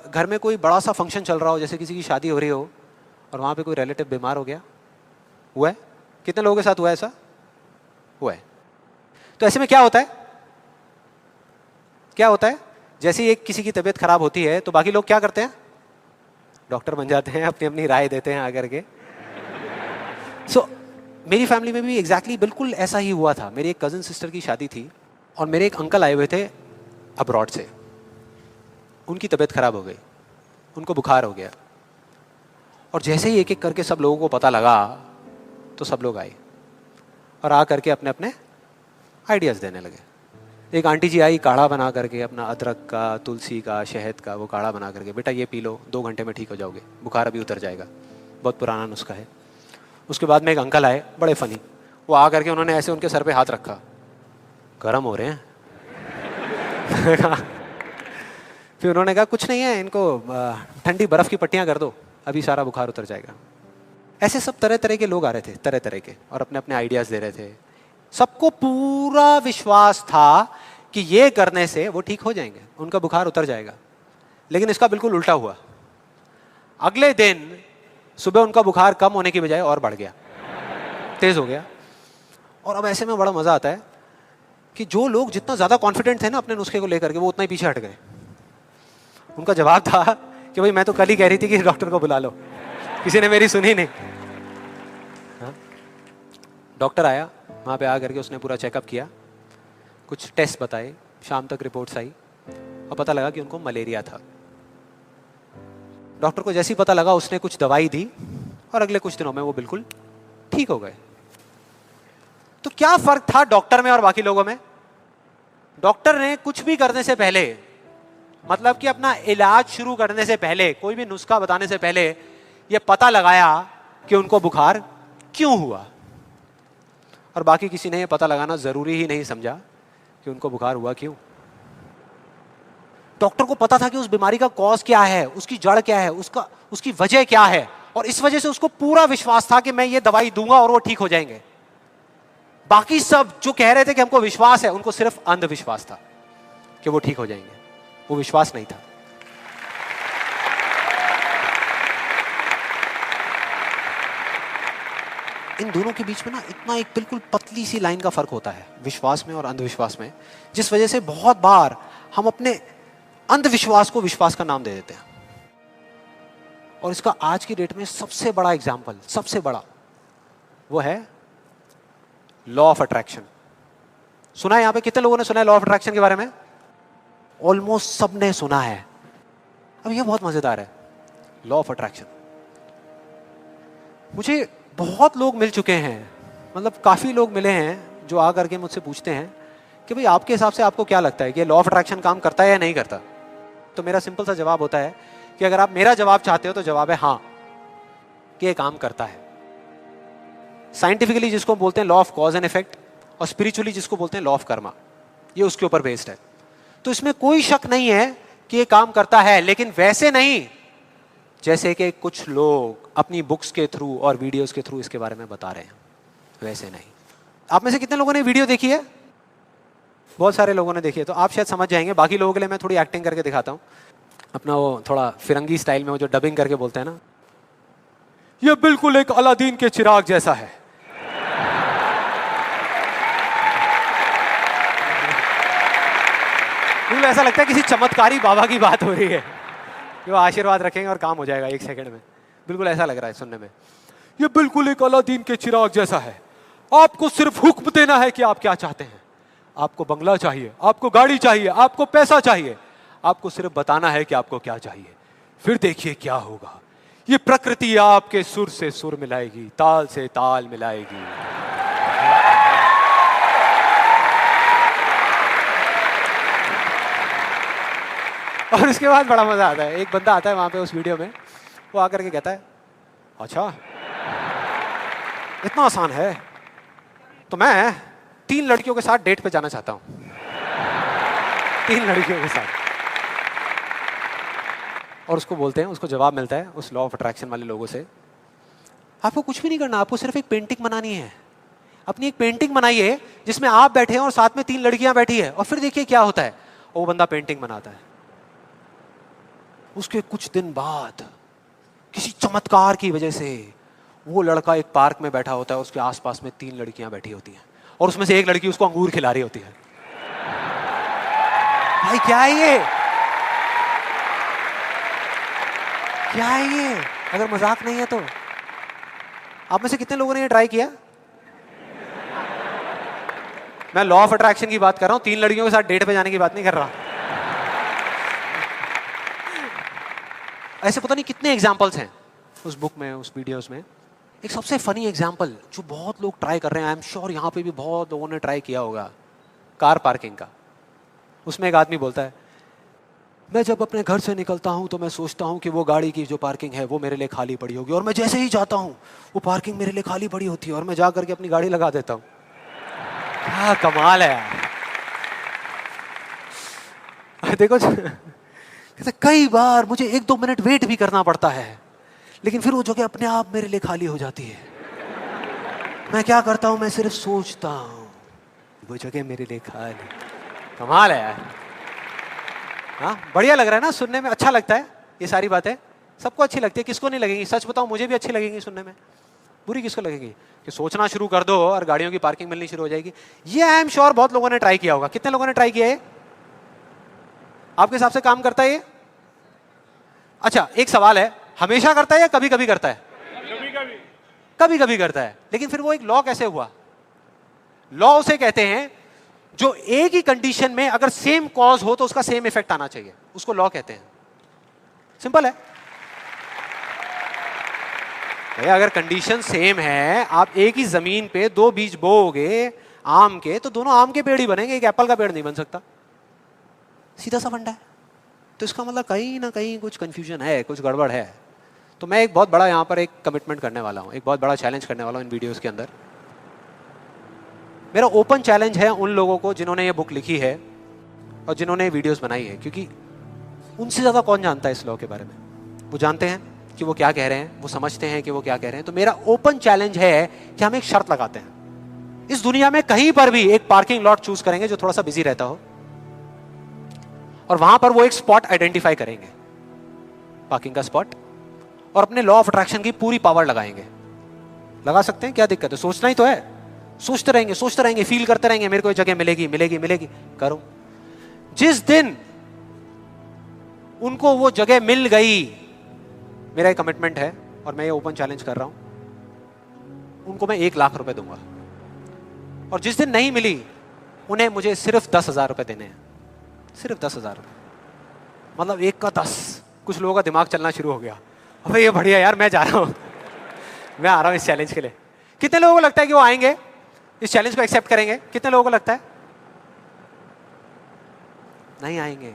घर में कोई बड़ा सा फंक्शन चल रहा हो, जैसे किसी की शादी हो रही हो और वहां पे कोई रिलेटिव बीमार हो गया? हुआ है? कितने लोगों के साथ हुआ है ऐसा? हुआ है। तो ऐसे में क्या होता है? क्या होता है? जैसे ही एक किसी की तबीयत खराब होती है तो बाकी लोग क्या करते हैं? डॉक्टर बन जाते हैं, अपनी अपनी राय देते हैं आकर के। मेरी फैमिली में भी एग्जैक्टली बिल्कुल ऐसा ही हुआ था। मेरी एक कजन सिस्टर की शादी थी और मेरे एक अंकल आए हुए थे अब्रॉड से। उनकी तबीयत खराब हो गई, उनको बुखार हो गया, और जैसे ही एक एक करके सब लोगों को पता लगा तो सब लोग आए और आ करके अपने अपने आइडियाज देने लगे। एक आंटी जी आई, काढ़ा बना करके, अपना अदरक का, तुलसी का, शहद का वो काढ़ा बना करके, बेटा ये पी लो, 2 घंटे में ठीक हो जाओगे, बुखार अभी उतर जाएगा, बहुत पुराना नुस्खा है। उसके बाद में एक अंकल आए, बड़े फनी, वो आ करके उन्होंने ऐसे उनके सर पे हाथ रखा, गर्म हो रहे हैं। फिर उन्होंने कहा कुछ नहीं है, इनको ठंडी बर्फ की पट्टियां कर दो, अभी सारा बुखार उतर जाएगा। ऐसे सब तरह तरह के लोग आ रहे थे, तरह तरह के, और अपने अपने आइडियाज दे रहे थे। सबको पूरा विश्वास था कि ये करने से वो ठीक हो जाएंगे, उनका बुखार उतर जाएगा। लेकिन इसका बिल्कुल उल्टा हुआ। अगले दिन सुबह उनका बुखार कम होने की बजाय और बढ़ गया, तेज हो गया। और अब ऐसे में बड़ा मजा आता है कि जो लोग जितना ज्यादा कॉन्फिडेंट थे ना अपने नुस्खे को लेकर के, वो उतना ही पीछे हट गए। उनका जवाब था कि भाई मैं तो कल ही कह रही थी कि डॉक्टर को बुला लो, किसी ने मेरी सुनी नहीं। डॉक्टर आया, वहाँ पे आ करके उसने पूरा चेकअप किया, कुछ टेस्ट बताए, शाम तक रिपोर्ट्स आई और पता लगा कि उनको मलेरिया था। डॉक्टर को जैसे ही पता लगा उसने कुछ दवाई दी और अगले कुछ दिनों में वो बिल्कुल ठीक हो गए। तो क्या फर्क था डॉक्टर में और बाकी लोगों में? डॉक्टर ने कुछ भी करने से पहले, मतलब कि अपना इलाज शुरू करने से पहले, कोई भी नुस्खा बताने से पहले ये पता लगाया कि उनको बुखार क्यों हुआ, और बाकी किसी ने ये पता लगाना जरूरी ही नहीं समझा कि उनको बुखार हुआ क्यों। डॉक्टर को पता था कि उस बीमारी का कॉज क्या है, उसकी जड़ क्या है, उसकी वजह क्या है, और इस वजह से उसको पूरा विश्वास था कि मैं ये दवाई दूंगा और वो ठीक हो जाएंगे। बाकी सब जो कह रहे थे कि हमको विश्वास है, उनको सिर्फ अंधविश्वास था कि वो ठीक हो जाएंगे, वो विश्वास नहीं था। इन दोनों के बीच में ना इतना एक बिल्कुल पतली सी लाइन का फर्क होता है, विश्वास में और अंधविश्वास में, जिस वजह से बहुत बार हम अपने अंधविश्वास को विश्वास का नाम दे देते हैं। और इसका आज की डेट में सबसे बड़ा एग्जाम्पल, सबसे बड़ा, वो है लॉ ऑफ अट्रैक्शन। सुना है यहां पे? कितने लोगों ने सुना है लॉ ऑफ अट्रैक्शन के बारे में? ऑलमोस्ट सबने सुना है। अब ये बहुत मजेदार है, लॉ ऑफ अट्रैक्शन। मुझे बहुत लोग मिल चुके हैं, मतलब काफ़ी लोग मिले हैं जो आ करके मुझसे पूछते हैं कि भाई आपके हिसाब से आपको क्या लगता है कि लॉ ऑफ अट्रैक्शन काम करता है या नहीं करता। तो मेरा सिंपल सा जवाब होता है कि अगर आप मेरा जवाब चाहते हो तो जवाब है हाँ, कि ये काम करता है। साइंटिफिकली जिसको बोलते हैं law of cause and effect, और स्पिरिचुअली जिसको बोलते हैं लॉ ऑफ कर्मा, ये उसके ऊपर बेस्ड है। तो इसमें कोई शक नहीं है कि ये काम करता है, लेकिन वैसे नहीं जैसे कि कुछ लोग अपनी बुक्स के थ्रू और वीडियोस के थ्रू इसके बारे में बता रहे हैं, वैसे नहीं। आप में से कितने लोगों ने वीडियो देखी है? बहुत सारे लोगों ने देखी है, तो आप शायद समझ जाएंगे। बाकी लोगों के लिए मैं थोड़ी एक्टिंग करके दिखाता हूँ, अपना वो थोड़ा फिरंगी स्टाइल में, वो जो डबिंग करके बोलते हैं ना, ये बिल्कुल एक अलादीन के चिराग जैसा है। बिल्कुल ऐसा लगता है किसी चमत्कारी बाबा की बात हो रही है, जो आशीर्वाद रखेंगे और काम हो जाएगा 1 सेकंड में। बिल्कुल ऐसा लग रहा है सुनने में। ये बिल्कुल एक अलादीन के चिराग जैसा है, आपको सिर्फ हुक्म देना है कि आप क्या चाहते हैं। आपको बंगला चाहिए, आपको गाड़ी चाहिए, आपको पैसा चाहिए, आपको सिर्फ बताना है कि आपको क्या चाहिए, फिर देखिए क्या होगा। ये प्रकृति आपके सुर से सुर मिलाएगी, ताल से ताल मिलाएगी। और उसके बाद बड़ा मजा आता है। एक बंदा आता है वहां पे उस वीडियो में, वो आकर के कहता है अच्छा इतना आसान है, तो मैं 3 लड़कियों के साथ डेट पे जाना चाहता हूं। 3 लड़कियों के साथ। और उसको बोलते हैं, उसको जवाब मिलता है उस लॉ ऑफ अट्रैक्शन वाले लोगों से, आपको कुछ भी नहीं करना, आपको सिर्फ एक पेंटिंग बनानी है। अपनी एक पेंटिंग बनाइए जिसमें आप बैठे हैं और साथ में 3 लड़कियां बैठी है, और फिर देखिए क्या होता है। और वो बंदा पेंटिंग बनाता है। उसके कुछ दिन बाद किसी चमत्कार की वजह से वो लड़का एक पार्क में बैठा होता है, उसके आसपास में 3 लड़कियां बैठी होती हैं, और उसमें से एक लड़की उसको अंगूर खिला रही होती है। भाई क्या है ये? क्या है ये? अगर मजाक नहीं है तो आप में से कितने लोगों ने ये ट्राई किया? मैं लॉ ऑफ अट्रैक्शन की बात कर रहा हूं, 3 लड़कियों के साथ डेट पे जाने की बात नहीं कर रहा। ऐसे पता नहीं कितने एग्जाम्पल्स हैं उस बुक में, उस वीडियोस में। एक सबसे फनी एग्जाम्पल जो बहुत लोग ट्राई कर रहे हैं, आई एम श्योर यहाँ पे भी बहुत लोगों ने ट्राई किया होगा, कार पार्किंग का। उसमें एक आदमी बोलता है, मैं जब अपने घर से निकलता हूँ तो मैं सोचता हूँ कि वो गाड़ी की जो पार्किंग है वो मेरे लिए खाली पड़ी होगी, और मैं जैसे ही जाता हूँ वो पार्किंग मेरे लिए खाली पड़ी होती है, और मैं जा करके अपनी गाड़ी लगा देता हूँ। क्या कमाल है यार। देखो कई बार मुझे 1-2 मिनट वेट भी करना पड़ता है, लेकिन फिर वो जगह अपने आप मेरे लिए खाली हो जाती है। मैं क्या करता हूं, मैं सिर्फ सोचता हूं वो जगह मेरे लिए खाली। कमाल है यार। हाँ, बढ़िया लग रहा है ना, सुनने में अच्छा लगता है। ये सारी बातें सबको अच्छी लगती है, किसको नहीं लगेंगी? सच बताऊं, मुझे भी अच्छी लगेंगी सुनने में। बुरी किसको लगेगी? कि सोचना शुरू कर दो और गाड़ियों की पार्किंग मिलनी शुरू हो जाएगी। ये आई एम श्योर बहुत लोगों ने ट्राई किया होगा। कितने लोगों ने ट्राई किया है? आपके हिसाब से काम करता है ये? अच्छा, एक सवाल है, हमेशा करता है या कभी कभी करता है? कभी कभी करता है। लेकिन फिर वो एक लॉ कैसे हुआ? लॉ उसे कहते हैं जो एक ही कंडीशन में अगर सेम कॉज हो तो उसका सेम इफेक्ट आना चाहिए, उसको लॉ कहते हैं। सिंपल है भैया। अगर कंडीशन सेम है, आप एक ही जमीन पे 2 बीज बोओगे आम के, तो दोनों आम के पेड़ ही बनेंगे, एक एप्पल का पेड़ नहीं बन सकता। सीधा सा फंडा है। तो इसका मतलब कहीं ना कहीं कुछ कंफ्यूजन है, कुछ गड़बड़ है। तो मैं एक बहुत बड़ा यहाँ पर एक कमिटमेंट करने वाला हूँ, एक बहुत बड़ा चैलेंज करने वाला हूँ इन वीडियोस के अंदर। मेरा ओपन चैलेंज है उन लोगों को जिन्होंने ये बुक लिखी है और जिन्होंने वीडियोस बनाई है, क्योंकि उनसे ज़्यादा कौन जानता है इस लॉ के बारे में। वो जानते हैं कि वो क्या कह रहे हैं, वो समझते हैं कि वो क्या कह रहे हैं। तो मेरा ओपन चैलेंज है कि हम एक शर्त लगाते हैं, इस दुनिया में कहीं पर भी एक पार्किंग लॉट चूज करेंगे जो थोड़ा सा बिजी रहता हो, और वहां पर वो एक स्पॉट आइडेंटिफाई करेंगे, पार्किंग का स्पॉट, और अपने लॉ ऑफ अट्रैक्शन की पूरी पावर लगाएंगे। लगा सकते हैं, क्या दिक्कत है? सोचना ही तो है। सोचते रहेंगे, फील करते रहेंगे, मेरे को ये जगह मिलेगी मिलेगी मिलेगी। करो। जिस दिन उनको वो जगह मिल गई, मेरा एक कमिटमेंट है और मैं ये ओपन चैलेंज कर रहा हूं, उनको मैं 1 लाख रुपए दूंगा। और जिस दिन नहीं मिली, उन्हें मुझे सिर्फ 10,000 रुपए देने हैं। सिर्फ 10,000 रुपए, मतलब 1 का 10। कुछ लोगों का दिमाग चलना शुरू हो गया, अबे ये बढ़िया यार, मैं जा रहा हूं। मैं आ रहा हूं इस चैलेंज के लिए। कितने लोगों को लगता है कि वो आएंगे, इस चैलेंज को एक्सेप्ट करेंगे? कितने लोगों को लगता है नहीं आएंगे?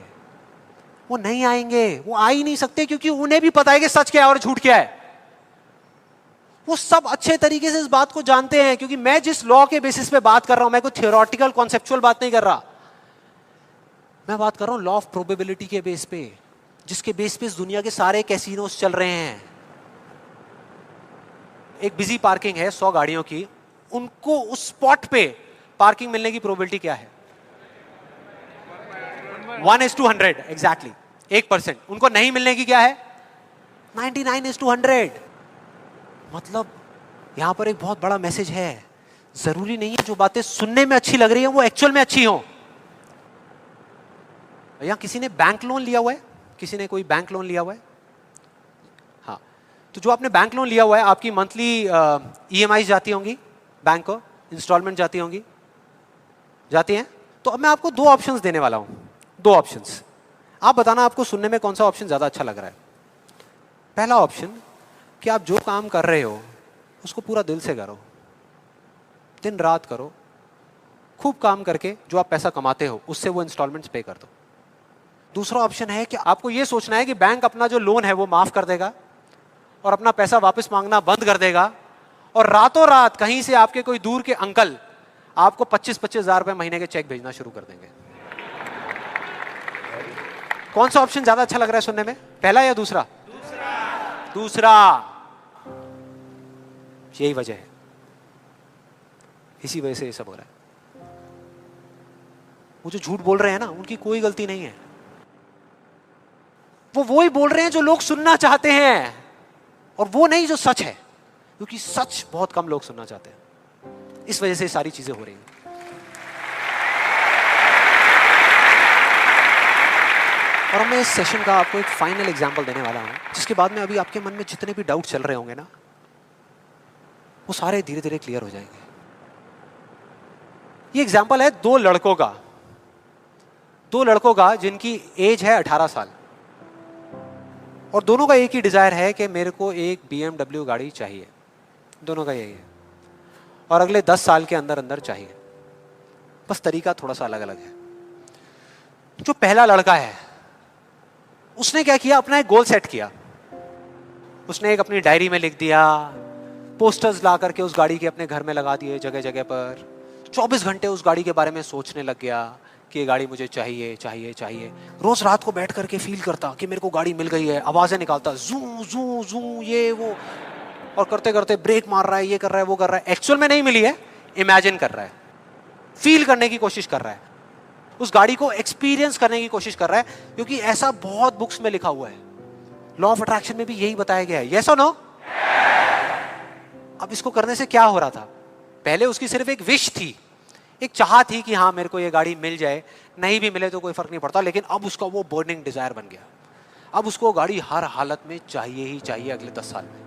वो नहीं आएंगे, वो आ ही नहीं सकते, क्योंकि उन्हें भी पता है कि सच क्या है और झूठ क्या है। वो सब अच्छे तरीके से इस बात को जानते हैं, क्योंकि मैं जिस लॉ के बेसिस पे बात कर रहा हूं, मैं कोई थियोरेटिकल कॉन्सेप्चुअल बात नहीं कर रहा, मैं बात कर रहा हूं लॉ ऑफ प्रोबेबिलिटी के बेस पे, जिसके बेस पे इस दुनिया के सारे कैसीनोस चल रहे हैं। एक बिजी पार्किंग है 100 गाड़ियों की, उनको उस स्पॉट पे पार्किंग मिलने की प्रोबेबिलिटी क्या है? 1:100 एग्जैक्टली, 1%। उनको नहीं मिलने की क्या है? 99:100। मतलब यहां पर एक बहुत बड़ा मैसेज है। जरूरी नहीं है जो बातें सुनने में अच्छी लग रही है वो एक्चुअल में अच्छी हो। यहां किसी ने बैंक लोन लिया हुआ है? किसी ने कोई बैंक लोन लिया हुआ है? हाँ, तो जो आपने बैंक लोन लिया हुआ है, आपकी मंथली EMI जाती होंगी बैंक को, इंस्टॉलमेंट जाती होंगी, जाती हैं। तो अब मैं आपको 2 ऑप्शंस देने वाला हूं, 2 ऑप्शंस। आप बताना आपको सुनने में कौन सा ऑप्शन ज्यादा अच्छा लग रहा है। पहला ऑप्शन कि आप जो काम कर रहे हो उसको पूरा दिल से करो, दिन रात करो, खूब काम करके जो आप पैसा कमाते हो उससे वो इंस्टॉलमेंट्स पे कर दो। दूसरा ऑप्शन है कि आपको ये सोचना है कि बैंक अपना जो लोन है वो माफ कर देगा और अपना पैसा वापस मांगना बंद कर देगा, और रातों रात कहीं से आपके कोई दूर के अंकल आपको 25-25 हजार रुपए महीने के चेक भेजना शुरू कर देंगे। कौन सा ऑप्शन ज्यादा अच्छा लग रहा है सुनने में, पहला या दूसरा? दूसरा। यही वजह है, इसी वजह से ये सब हो रहा है। वो जो झूठ बोल रहे हैं ना, उनकी कोई गलती नहीं है। वो ही बोल रहे हैं जो लोग सुनना चाहते हैं, और वो नहीं जो सच है, क्योंकि सच बहुत कम लोग सुनना चाहते हैं। इस वजह से सारी चीजें हो रही हैं। और मैं इस सेशन का आपको एक फाइनल एग्जांपल देने वाला हूं, जिसके बाद में अभी आपके मन में जितने भी डाउट चल रहे होंगे ना, वो सारे धीरे धीरे क्लियर हो जाएंगे। ये एग्जांपल है 2 लड़कों का, 2 लड़कों का जिनकी एज है 18 साल, और दोनों का एक ही डिजायर है कि मेरे को एक BMW गाड़ी चाहिए। दोनों का यही है, और अगले 10 साल के अंदर अंदर चाहिए। बस तरीका थोड़ा सा अलग अलग है। जो पहला लड़का है उसने क्या किया, अपना एक गोल सेट किया। उसने एक अपनी डायरी में लिख दिया, पोस्टर्स ला करके उस गाड़ी के अपने घर में लगा दिए जगह जगह पर। 24 घंटे उस गाड़ी के बारे में सोचने लग गया कि ये गाड़ी मुझे चाहिए चाहिए चाहिए। रोज रात को बैठ करके फील करता कि मेरे को गाड़ी मिल गई है, आवाजें निकालता, जू जू जू ये वो, और करते करते ब्रेक मार रहा है, ये कर रहा है, वो कर रहा है। एक्चुअल में नहीं मिली है, इमेजिन कर रहा है, फील करने की कोशिश कर रहा है, उस गाड़ी को एक्सपीरियंस करने की कोशिश कर रहा है, क्योंकि ऐसा बहुत बुक्स में लिखा हुआ है। लॉ ऑफ अट्रैक्शन में भी यही बताया गया है। यस और नो? अब इसको करने से क्या हो रहा था? पहले उसकी सिर्फ एक विश थी, एक चाह थी कि हाँ मेरे को ये गाड़ी मिल जाए, नहीं भी मिले तो कोई फर्क नहीं पड़ता। लेकिन अब उसका वो बर्निंग डिजायर बन गया। अब उसको गाड़ी हर हालत में चाहिए ही चाहिए अगले 10 साल में।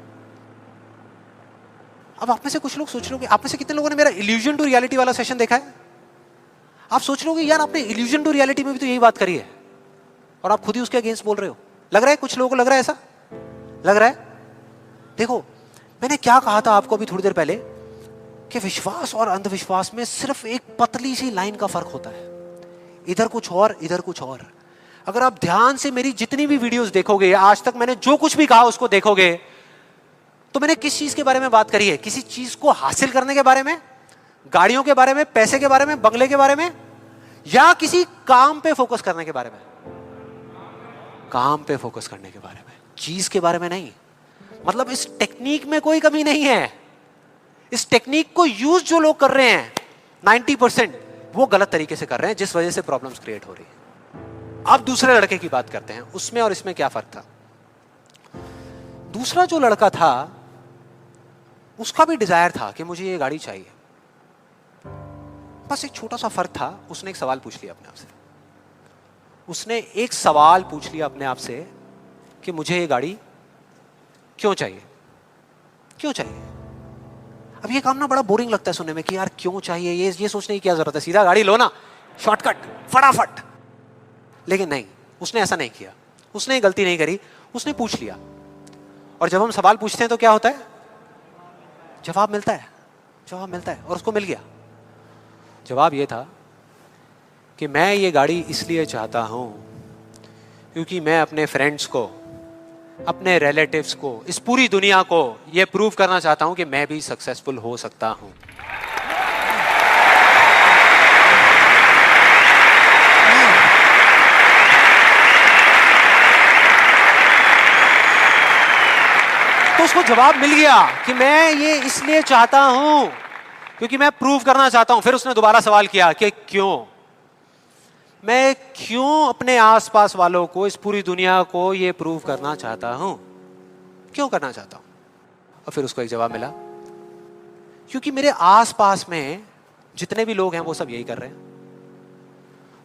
अब आप में से कुछ लोग सोच रहे हो, आप में से कितने लोगों ने मेरा इल्यूजन टू रियलिटी वाला सेशन देखा है? आप सोच रहे हो यार आपने इल्यूजन टू रियलिटी में भी तो यही बात करी है, और आप खुद ही उसके अगेंस्ट बोल रहे हो। लग रहा है कुछ लोगों को, लग रहा है ऐसा लग रहा है। देखो मैंने क्या कहा था आपको अभी थोड़ी देर पहले, कि विश्वास और अंधविश्वास में सिर्फ एक पतली सी लाइन का फर्क होता है, इधर कुछ और इधर कुछ और। अगर आप ध्यान से मेरी जितनी भी वीडियोस देखोगे, या आज तक मैंने जो कुछ भी कहा उसको देखोगे, तो मैंने किस चीज के बारे में बात करी है? किसी चीज को हासिल करने के बारे में, गाड़ियों के बारे में, पैसे के बारे में, बंगले के बारे में, या किसी काम पे फोकस करने के बारे में? काम पे फोकस करने के बारे में, चीज के बारे में नहीं। मतलब इस टेक्निक में कोई कमी नहीं है। इस टेक्निक को यूज जो लोग कर रहे हैं 90% वो गलत तरीके से कर रहे हैं, जिस वजह से प्रॉब्लम्स क्रिएट हो रही है। अब दूसरे लड़के की बात करते हैं, उसमें और इसमें क्या फर्क था। दूसरा जो लड़का था उसका भी डिजायर था कि मुझे ये गाड़ी चाहिए। बस एक छोटा सा फर्क था, उसने एक सवाल पूछ लिया अपने आप से। उसने एक सवाल पूछ लिया अपने आप से कि मुझे ये गाड़ी क्यों चाहिए, क्यों चाहिए। अब ये काम ना बड़ा बोरिंग लगता है सुनने में कि यार क्यों चाहिए, ये सोचने की क्या जरूरत है, सीधा गाड़ी लो ना, शॉर्टकट फटाफट। लेकिन नहीं, उसने ऐसा नहीं किया, उसने गलती नहीं करी, उसने पूछ लिया। और जब हम सवाल पूछते हैं तो क्या होता है, जवाब मिलता है, जवाब मिलता है, और उसको मिल गया। जवाब ये था कि मैं ये गाड़ी इसलिए चाहता हूं क्योंकि मैं अपने फ्रेंड्स को, अपने रिलेटिव्स को, इस पूरी दुनिया को ये प्रूव करना चाहता हूं कि मैं भी सक्सेसफुल हो सकता हूं। तो उसको जवाब मिल गया कि मैं ये इसलिए चाहता हूं क्योंकि मैं प्रूव करना चाहता हूं। फिर उसने दोबारा सवाल किया कि क्यों, मैं क्यों अपने आसपास वालों को, इस पूरी दुनिया को ये प्रूव करना चाहता हूं, क्यों करना चाहता हूं? और फिर उसको एक जवाब मिला, क्योंकि मेरे आसपास में जितने भी लोग हैं वो सब यही कर रहे हैं।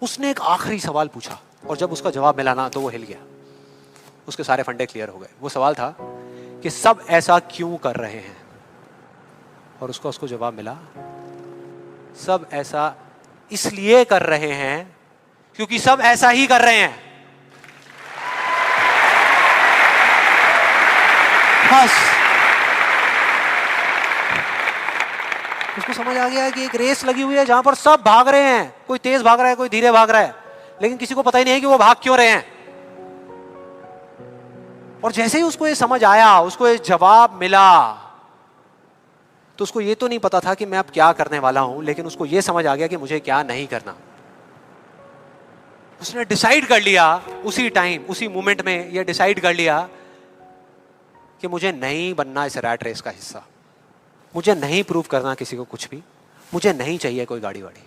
उसने एक आखिरी सवाल पूछा और जब उसका जवाब मिला ना तो वो हिल गया, उसके सारे फंडे क्लियर हो गए। वो सवाल था कि सब ऐसा क्यों कर रहे हैं, और उसको जवाब मिला, सब ऐसा इसलिए कर रहे हैं क्योंकि सब ऐसा ही कर रहे हैं। बस उसको समझ आ गया कि एक रेस लगी हुई है जहां पर सब भाग रहे हैं, कोई तेज भाग रहा है, कोई धीरे भाग रहा है, लेकिन किसी को पता ही नहीं है कि वो भाग क्यों रहे हैं। और जैसे ही उसको ये समझ आया, उसको ये जवाब मिला, तो उसको ये तो नहीं पता था कि मैं अब क्या करने वाला हूं, लेकिन उसको ये समझ आ गया कि मुझे क्या नहीं करना। उसने डिसाइड कर लिया उसी टाइम, उसी मोमेंट में ये डिसाइड कर लिया कि मुझे नहीं बनना इस रैट रेस का हिस्सा, मुझे नहीं प्रूव करना किसी को कुछ भी, मुझे नहीं चाहिए कोई गाड़ी वाड़ी।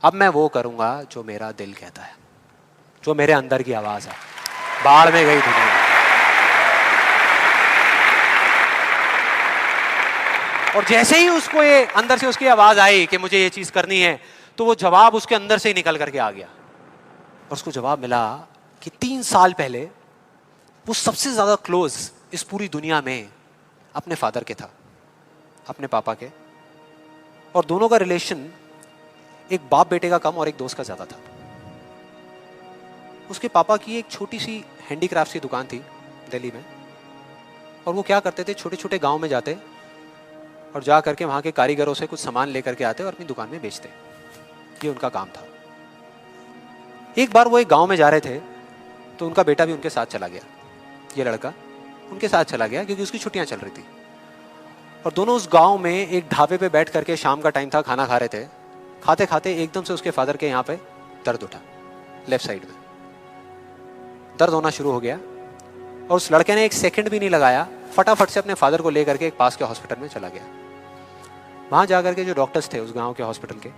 अब मैं वो करूंगा जो मेरा दिल कहता है, जो मेरे अंदर की आवाज है। बाढ़ में गई दुनिया। और जैसे ही उसको ये अंदर से उसकी आवाज आई कि मुझे ये चीज करनी है, तो वो जवाब उसके अंदर से ही निकल करके आ गया। और उसको जवाब मिला कि 3 साल पहले वो सबसे ज्यादा क्लोज इस पूरी दुनिया में अपने फादर के था, अपने पापा के, और दोनों का रिलेशन एक बाप बेटे का कम और एक दोस्त का ज्यादा था। उसके पापा की एक छोटी सी हैंडीक्राफ्ट की दुकान थी दिल्ली में, और वो क्या करते थे, छोटे छोटे गांव में जाते और जा करके वहां के कारीगरों से कुछ सामान लेकर के आते और अपनी दुकान में बेचते। ये उनका काम था। एक बार वो एक गांव में जा रहे थे तो उनका बेटा भी उनके साथ चला गया, ये लड़का उनके साथ चला गया क्योंकि उसकी छुट्टियां चल रही थी। और दोनों उस गांव में एक ढाबे पे बैठ करके, शाम का टाइम था, खाना खा रहे थे। खाते खाते एकदम से उसके फादर के यहाँ पे दर्द उठा, लेफ्ट साइड में दर्द होना शुरू हो गया। और उस लड़के ने एक सेकंड भी नहीं लगाया, फटाफट से अपने फादर को लेकर के एक पास के हॉस्पिटल में चला गया। वहां जाकर के जो डॉक्टर्स थे उस गांव के हॉस्पिटल के,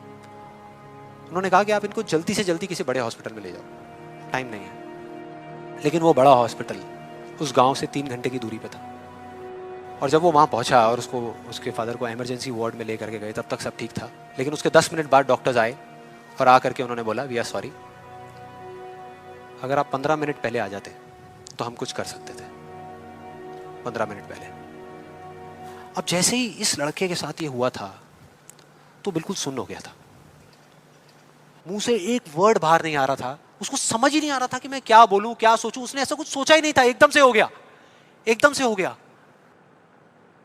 उन्होंने कहा कि आप इनको जल्दी से जल्दी किसी बड़े हॉस्पिटल में ले जाओ, टाइम नहीं है। लेकिन वो बड़ा हॉस्पिटल उस गांव से 3 घंटे की दूरी पे था। और जब वो वहां पहुंचा और उसको, उसके फादर को इमरजेंसी वार्ड में लेकर के गए, तब तक सब ठीक था। लेकिन उसके 10 मिनट बाद डॉक्टर्स आए और आकर के उन्होंने बोला, वी आर सॉरी, अगर आप 15 मिनट पहले आ जाते तो हम कुछ कर सकते थे। 15 मिनट पहले। अब जैसे ही इस लड़के के साथ ये हुआ था तो बिल्कुल सुन्न हो गया था, मुंह से एक वर्ड बाहर नहीं आ रहा था, उसको समझ ही नहीं आ रहा था कि मैं क्या बोलूं, क्या सोचूं। उसने ऐसा कुछ सोचा ही नहीं था, एकदम से हो गया, एकदम से हो गया।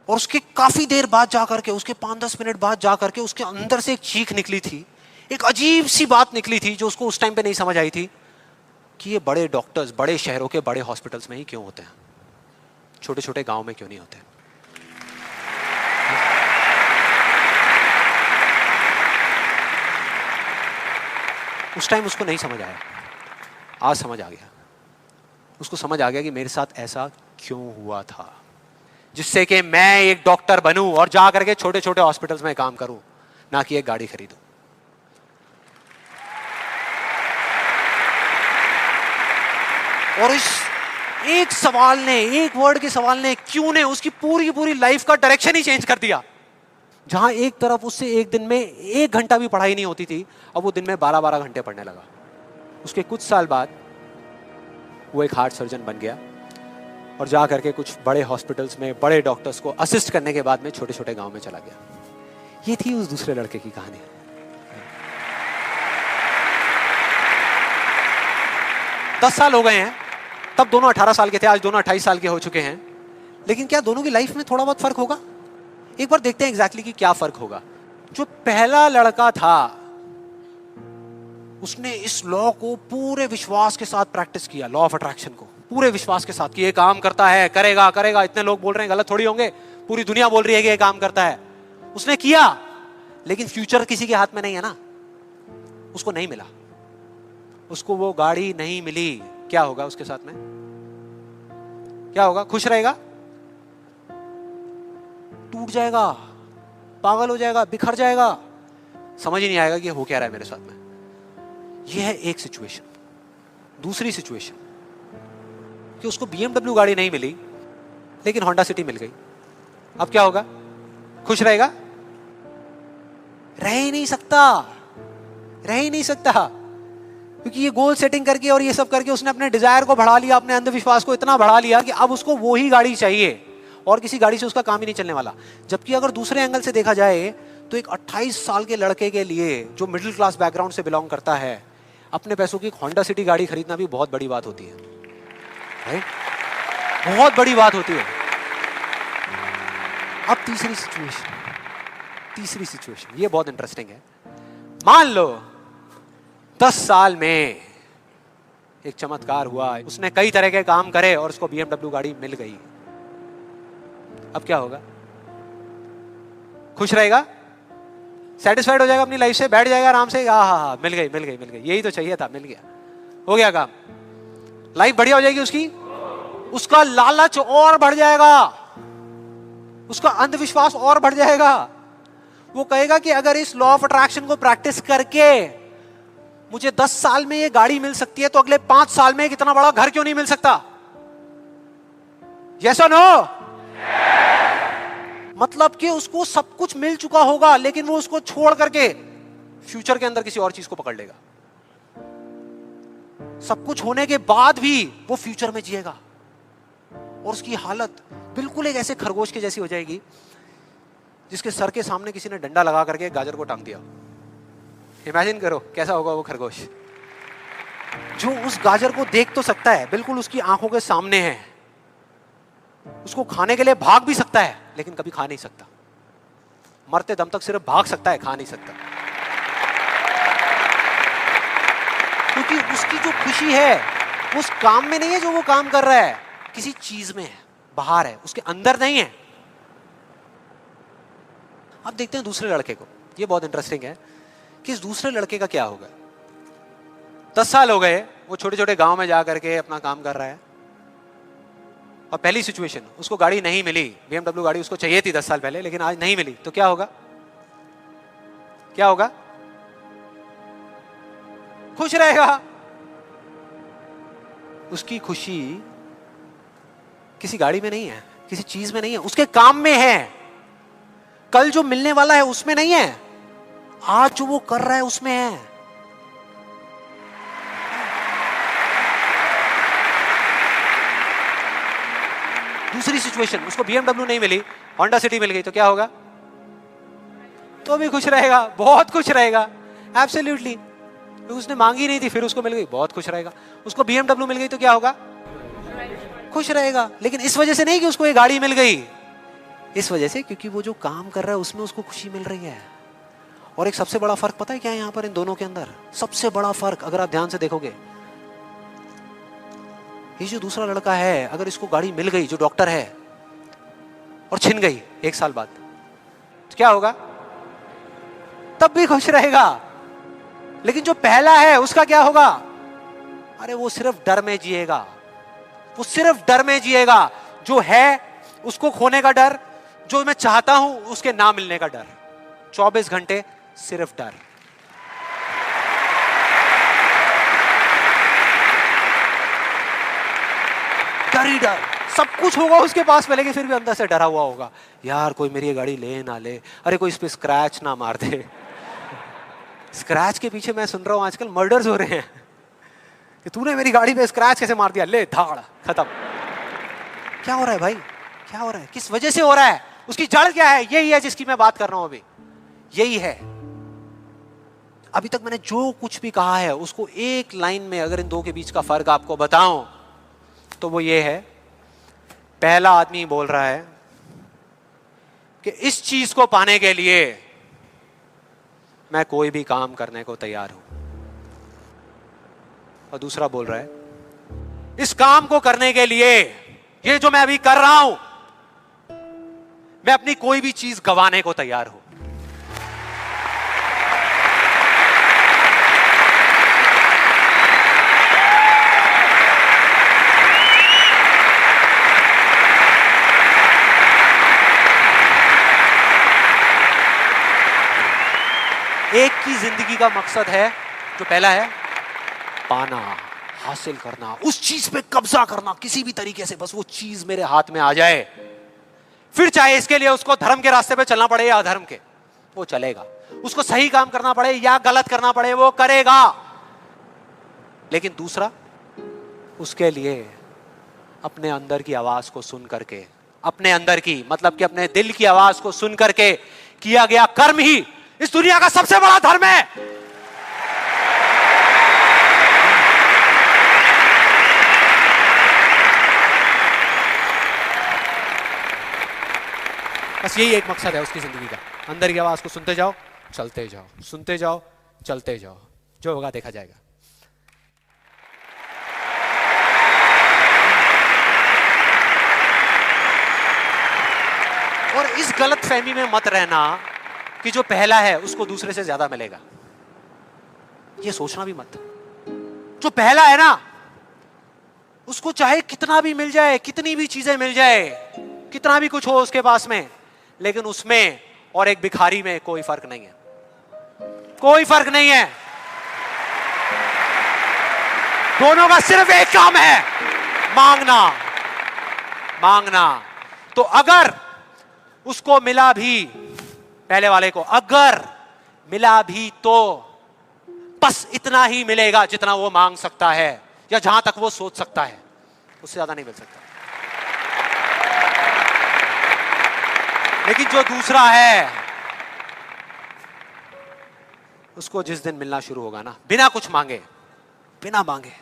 और उसके काफी देर बाद जाकर के, उसके 5-10 मिनट बाद जाकर के उसके अंदर से एक चीख निकली थी, एक अजीब सी बात निकली थी जो उसको उस टाइम पे नहीं समझ आई थी कि ये बड़े डॉक्टर्स बड़े शहरों के बड़े हॉस्पिटल्स में ही क्यों होते हैं, छोटे छोटे गांव में क्यों नहीं होते। उस टाइम उसको नहीं समझ आया, आज समझ आ गया। उसको समझ आ गया कि मेरे साथ ऐसा क्यों हुआ था, जिससे कि मैं एक डॉक्टर बनूं और जा करके छोटे छोटे हॉस्पिटल्स में काम करूं, ना कि एक गाड़ी खरीदूं। और इस एक सवाल ने, एक वर्ड के सवाल ने, क्यों ने, उसकी पूरी पूरी लाइफ का डायरेक्शन ही चेंज कर दिया। जहां एक तरफ उससे एक दिन में 1 घंटा भी पढ़ाई नहीं होती थी, अब वो दिन में 12-12 घंटे पढ़ने लगा। उसके कुछ साल बाद वो एक हार्ट सर्जन बन गया और जा करके कुछ बड़े हॉस्पिटल्स में बड़े डॉक्टर्स को असिस्ट करने के बाद में छोटे छोटे गांव में चला गया। ये थी उस दूसरे लड़के की कहानी। 10 साल हो गए हैं, तब दोनों 18 साल के थे, आज दोनों 28 साल के हो चुके हैं। लेकिन क्या दोनों की लाइफ में थोड़ा बहुत फर्क होगा? एक बार देखते हैं एग्जैक्टली कि क्या फर्क होगा। जो पहला लड़का था उसने इस लॉ को पूरे विश्वास के साथ प्रैक्टिस किया, लॉ ऑफ अट्रैक्शन को पूरे विश्वास के साथ कि ये काम करता है, करेगा करेगा, इतने लोग बोल रहे हैं गलत थोड़ी होंगे, पूरी दुनिया बोल रही है कि ये काम करता है। उसने किया, लेकिन फ्यूचर किसी के हाथ में नहीं है ना, उसको नहीं मिला, उसको वो गाड़ी नहीं मिली। क्या होगा उसके साथ में? क्या होगा? खुश रहेगा? टूट जाएगा, पागल हो जाएगा, बिखर जाएगा, समझ ही नहीं आएगा कि हो क्या रहा है मेरे साथ में। यह है एक सिचुएशन। दूसरी सिचुएशन कि उसको BMW गाड़ी नहीं मिली लेकिन होंडा सिटी मिल गई। अब क्या होगा? खुश रहेगा? रह ही नहीं सकता, रह ही नहीं सकता, क्योंकि ये गोल सेटिंग करके और ये सब करके उसने अपने डिजायर को बढ़ा लिया, अपने अंधविश्वास को इतना बढ़ा लिया कि अब उसको वो ही गाड़ी चाहिए और किसी गाड़ी से उसका काम ही नहीं चलने वाला। जबकि अगर दूसरे एंगल से देखा जाए तो एक 28 साल के लड़के के लिए जो मिडिल क्लास बैकग्राउंड से बिलोंग करता है, अपने पैसों की होंडा सिटी गाड़ी खरीदना भी बहुत बड़ी बात होती है, राइट? बहुत बड़ी बात होती है। अब तीसरी सिचुएशन ये बहुत इंटरेस्टिंग है। मान लो 10 साल में एक चमत्कार हुआ, उसने कई तरह के काम करे और उसको BMW गाड़ी मिल गई। अब क्या होगा? खुश रहेगा? सेटिस्फाइड हो जाएगा अपनी लाइफ से, बैठ जाएगा आराम से, हाँ, मिल गई, यही तो चाहिए था, मिल गया, हो गया काम, लाइफ बढ़िया हो जाएगी उसकी। उसका लालच और बढ़ जाएगा, उसका अंधविश्वास और बढ़ जाएगा। वो कहेगा कि अगर इस लॉ ऑफ अट्रैक्शन को प्रैक्टिस करके मुझे 10 साल में ये गाड़ी मिल सकती है तो अगले 5 साल में कितना बड़ा घर क्यों नहीं मिल सकता? यस और नो? मतलब कि उसको सब कुछ मिल चुका होगा लेकिन वो उसको छोड़ करके फ्यूचर के अंदर किसी और चीज को पकड़ लेगा। सब कुछ होने के बाद भी वो फ्यूचर में जिएगा और उसकी हालत बिल्कुल एक ऐसे खरगोश के जैसी हो जाएगी जिसके सर के सामने किसी ने डंडा लगा करके गाजर को टांग दिया। इमेजिन करो कैसा होगा वो खरगोश, जो उस गाजर को देख तो सकता है, बिल्कुल उसकी आंखों के सामने है, उसको खाने के लिए भाग भी सकता है लेकिन कभी खा नहीं सकता, मरते दम तक सिर्फ भाग सकता है, खा नहीं सकता। क्योंकि उसकी जो खुशी है उस काम में नहीं है जो वो काम कर रहा है, किसी चीज में है, बाहर है, उसके अंदर नहीं है। अब देखते हैं दूसरे लड़के को। ये बहुत इंटरेस्टिंग है कि इस दूसरे लड़के का क्या होगा। 10 साल हो गए, वो छोटे छोटे गांव में जा करके अपना काम कर रहा है और पहली सिचुएशन, उसको गाड़ी नहीं मिली। BMW गाड़ी उसको चाहिए थी 10 साल पहले लेकिन आज नहीं मिली, तो क्या होगा? क्या होगा? खुश रहेगा। उसकी खुशी किसी गाड़ी में नहीं है, किसी चीज में नहीं है, उसके काम में है। कल जो मिलने वाला है उसमें नहीं है, आज जो वो कर रहा है उसमें है। दूसरी सिचुएशन, उसको BMW नहीं मिली, होंडा सिटी मिल गई, तो क्या होगा? तो भी खुश रहेगा, बहुत खुश रहेगा, एब्सोल्युटली। उसने मांगी नहीं थी, फिर उसको मिल गई, बहुत खुश रहेगा। उसको BMW मिल गई तो क्या होगा? खुश रहेगा। लेकिन इस वजह से नहीं कि उसको ये गाड़ी मिल गई, इस वजह से क्योंकि वो जो काम कर रहा है उसमें उसको खुशी मिल रही है। और एक सबसे बड़ा फर्क पता है क्या है यहाँ पर इन दोनों के अंदर? सबसे बड़ा फर्क अगर आप ध्यान से देखोगे, ये जो दूसरा लड़का है, अगर इसको गाड़ी मिल गई, जो डॉक्टर है, और छिन गई 1 साल बाद, तो क्या होगा? तब भी खुश रहेगा। लेकिन जो पहला है उसका क्या होगा? अरे वो सिर्फ डर में जिएगा, वो सिर्फ डर में जिएगा। जो है उसको खोने का डर, जो मैं चाहता हूं उसके ना मिलने का डर, 24 घंटे सिर्फ डर। डर ही डर, सब कुछ होगा उसके पास में, लेकिन फिर भी अंदर से डरा हुआ होगा, यार कोई मेरी ये गाड़ी ले ना ले, अरे कोई इस पे स्क्रैच ना मार दे। स्क्रैच के पीछे मैं सुन रहा हूं आजकल मर्डर्स हो रहे हैं कि तूने मेरी गाड़ी पे स्क्रैच कैसे मार दिया, ले धाड़, खत्म। क्या हो रहा है भाई? क्या हो रहा है? किस वजह से हो रहा है? उसकी जड़ क्या है? यही है जिसकी मैं बात कर रहा हूं अभी, यही है। अभी तक मैंने जो कुछ भी कहा है उसको एक लाइन में अगर इन दो के बीच का फर्क आपको बताऊं तो वो ये है। पहला आदमी बोल रहा है कि इस चीज को पाने के लिए मैं कोई भी काम करने को तैयार हूं। और दूसरा बोल रहा है इस काम को करने के लिए, ये जो मैं अभी कर रहा हूं, मैं अपनी कोई भी चीज गंवाने को तैयार हूं। एक की जिंदगी का मकसद है, जो पहला है पाना, हासिल करना, उस चीज पे कब्जा करना किसी भी तरीके से, बस वो चीज मेरे हाथ में आ जाए। फिर चाहे इसके लिए उसको धर्म के रास्ते पे चलना पड़े या अधर्म के, वो चलेगा। उसको सही काम करना पड़े या गलत करना पड़े, वो करेगा। लेकिन दूसरा, उसके लिए अपने अंदर की आवाज को सुन करके, अपने अंदर की मतलब कि अपने दिल की आवाज को सुन करके किया गया कर्म ही इस दुनिया का सबसे बड़ा धर्म है। बस यही एक मकसद है उसकी जिंदगी का, अंदर की आवाज को सुनते जाओ, चलते जाओ, सुनते जाओ, चलते जाओ, जो होगा देखा जाएगा। और इस गलत फहमी में मत रहना कि जो पहला है उसको दूसरे से ज्यादा मिलेगा। ये सोचना भी मत। जो पहला है ना, उसको चाहे कितना भी मिल जाए, कितनी भी चीजें मिल जाए, कितना भी कुछ हो उसके पास में, लेकिन उसमें और एक भिखारी में कोई फर्क नहीं है। कोई फर्क नहीं है। दोनों का सिर्फ एक काम है, मांगना। मांगना। तो अगर उसको मिला भी, पहले वाले को अगर मिला भी, तो बस इतना ही मिलेगा जितना वो मांग सकता है या जहां तक वो सोच सकता है, उससे ज्यादा नहीं मिल सकता। लेकिन जो दूसरा है, उसको जिस दिन मिलना शुरू होगा ना, बिना कुछ मांगे, बिना मांगे,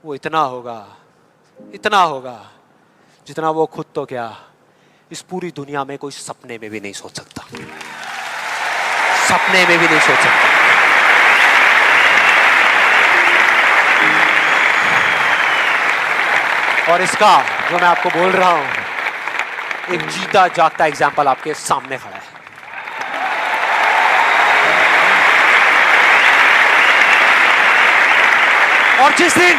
वो इतना होगा जितना वो खुद तो क्या, इस पूरी दुनिया में कोई सपने में भी नहीं सोच सकता। सपने में भी नहीं सोच सकता। और इसका जो मैं आपको बोल रहा हूं, एक जीता जागता एग्जाम्पल आपके सामने खड़ा है। और जिस दिन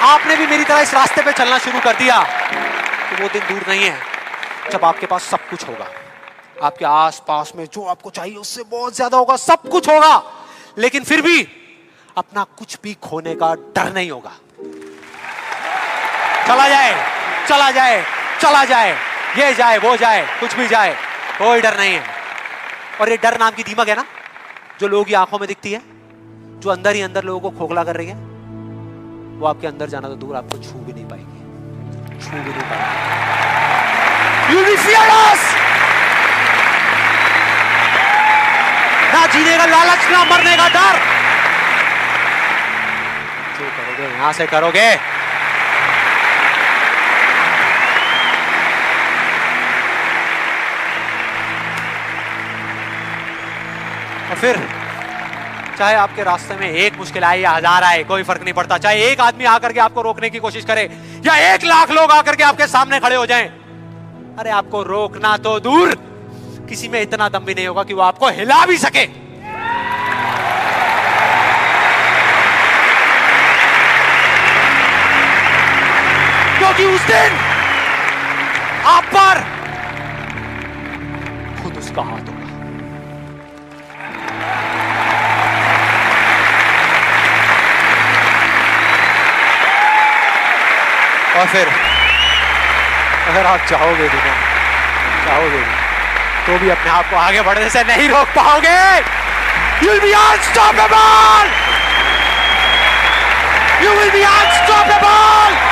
आपने भी मेरी तरह इस रास्ते पे चलना शुरू कर दिया, तो वो दिन दूर नहीं है जब आपके पास सब कुछ होगा। आपके आस पास में जो आपको चाहिए उससे बहुत ज्यादा होगा, सब कुछ होगा, लेकिन फिर भी अपना कुछ भी खोने का डर नहीं होगा। चला जाए, चला जाए, चला जाए, ये जाए, वो जाए, कुछ भी जाए, कोई डर नहीं है। और ये डर नाम की दीमक है ना, जो लोगों की आंखों में दिखती है, जो अंदर ही अंदर लोगों को खोखला कर रही है, वो आपके अंदर जाना तो दूर, आपको छू भी नहीं पाएगी, छू भी नहीं पाएगी। You'll be fearless! ना जीने का लालच, ना मरने का डर। जो करोगे यहां से करोगे। और फिर चाहे आपके रास्ते में एक मुश्किल आए या 1000 आए, कोई फर्क नहीं पड़ता। चाहे एक आदमी आकर के आपको रोकने की कोशिश करे या 1 लाख लोग आकर के आपके सामने खड़े हो जाएं, अरे आपको रोकना तो दूर, किसी में इतना दम भी नहीं होगा कि वो आपको हिला भी सके। क्योंकि उस दिन आप पर खुद उसका हाथ होगा। और फिर अगर आप चाहोगे भी ना, चाहोगे भी, तो भी अपने आप को आगे बढ़ने से नहीं रोक पाओगे। You'll be unstoppable! You will be unstoppable!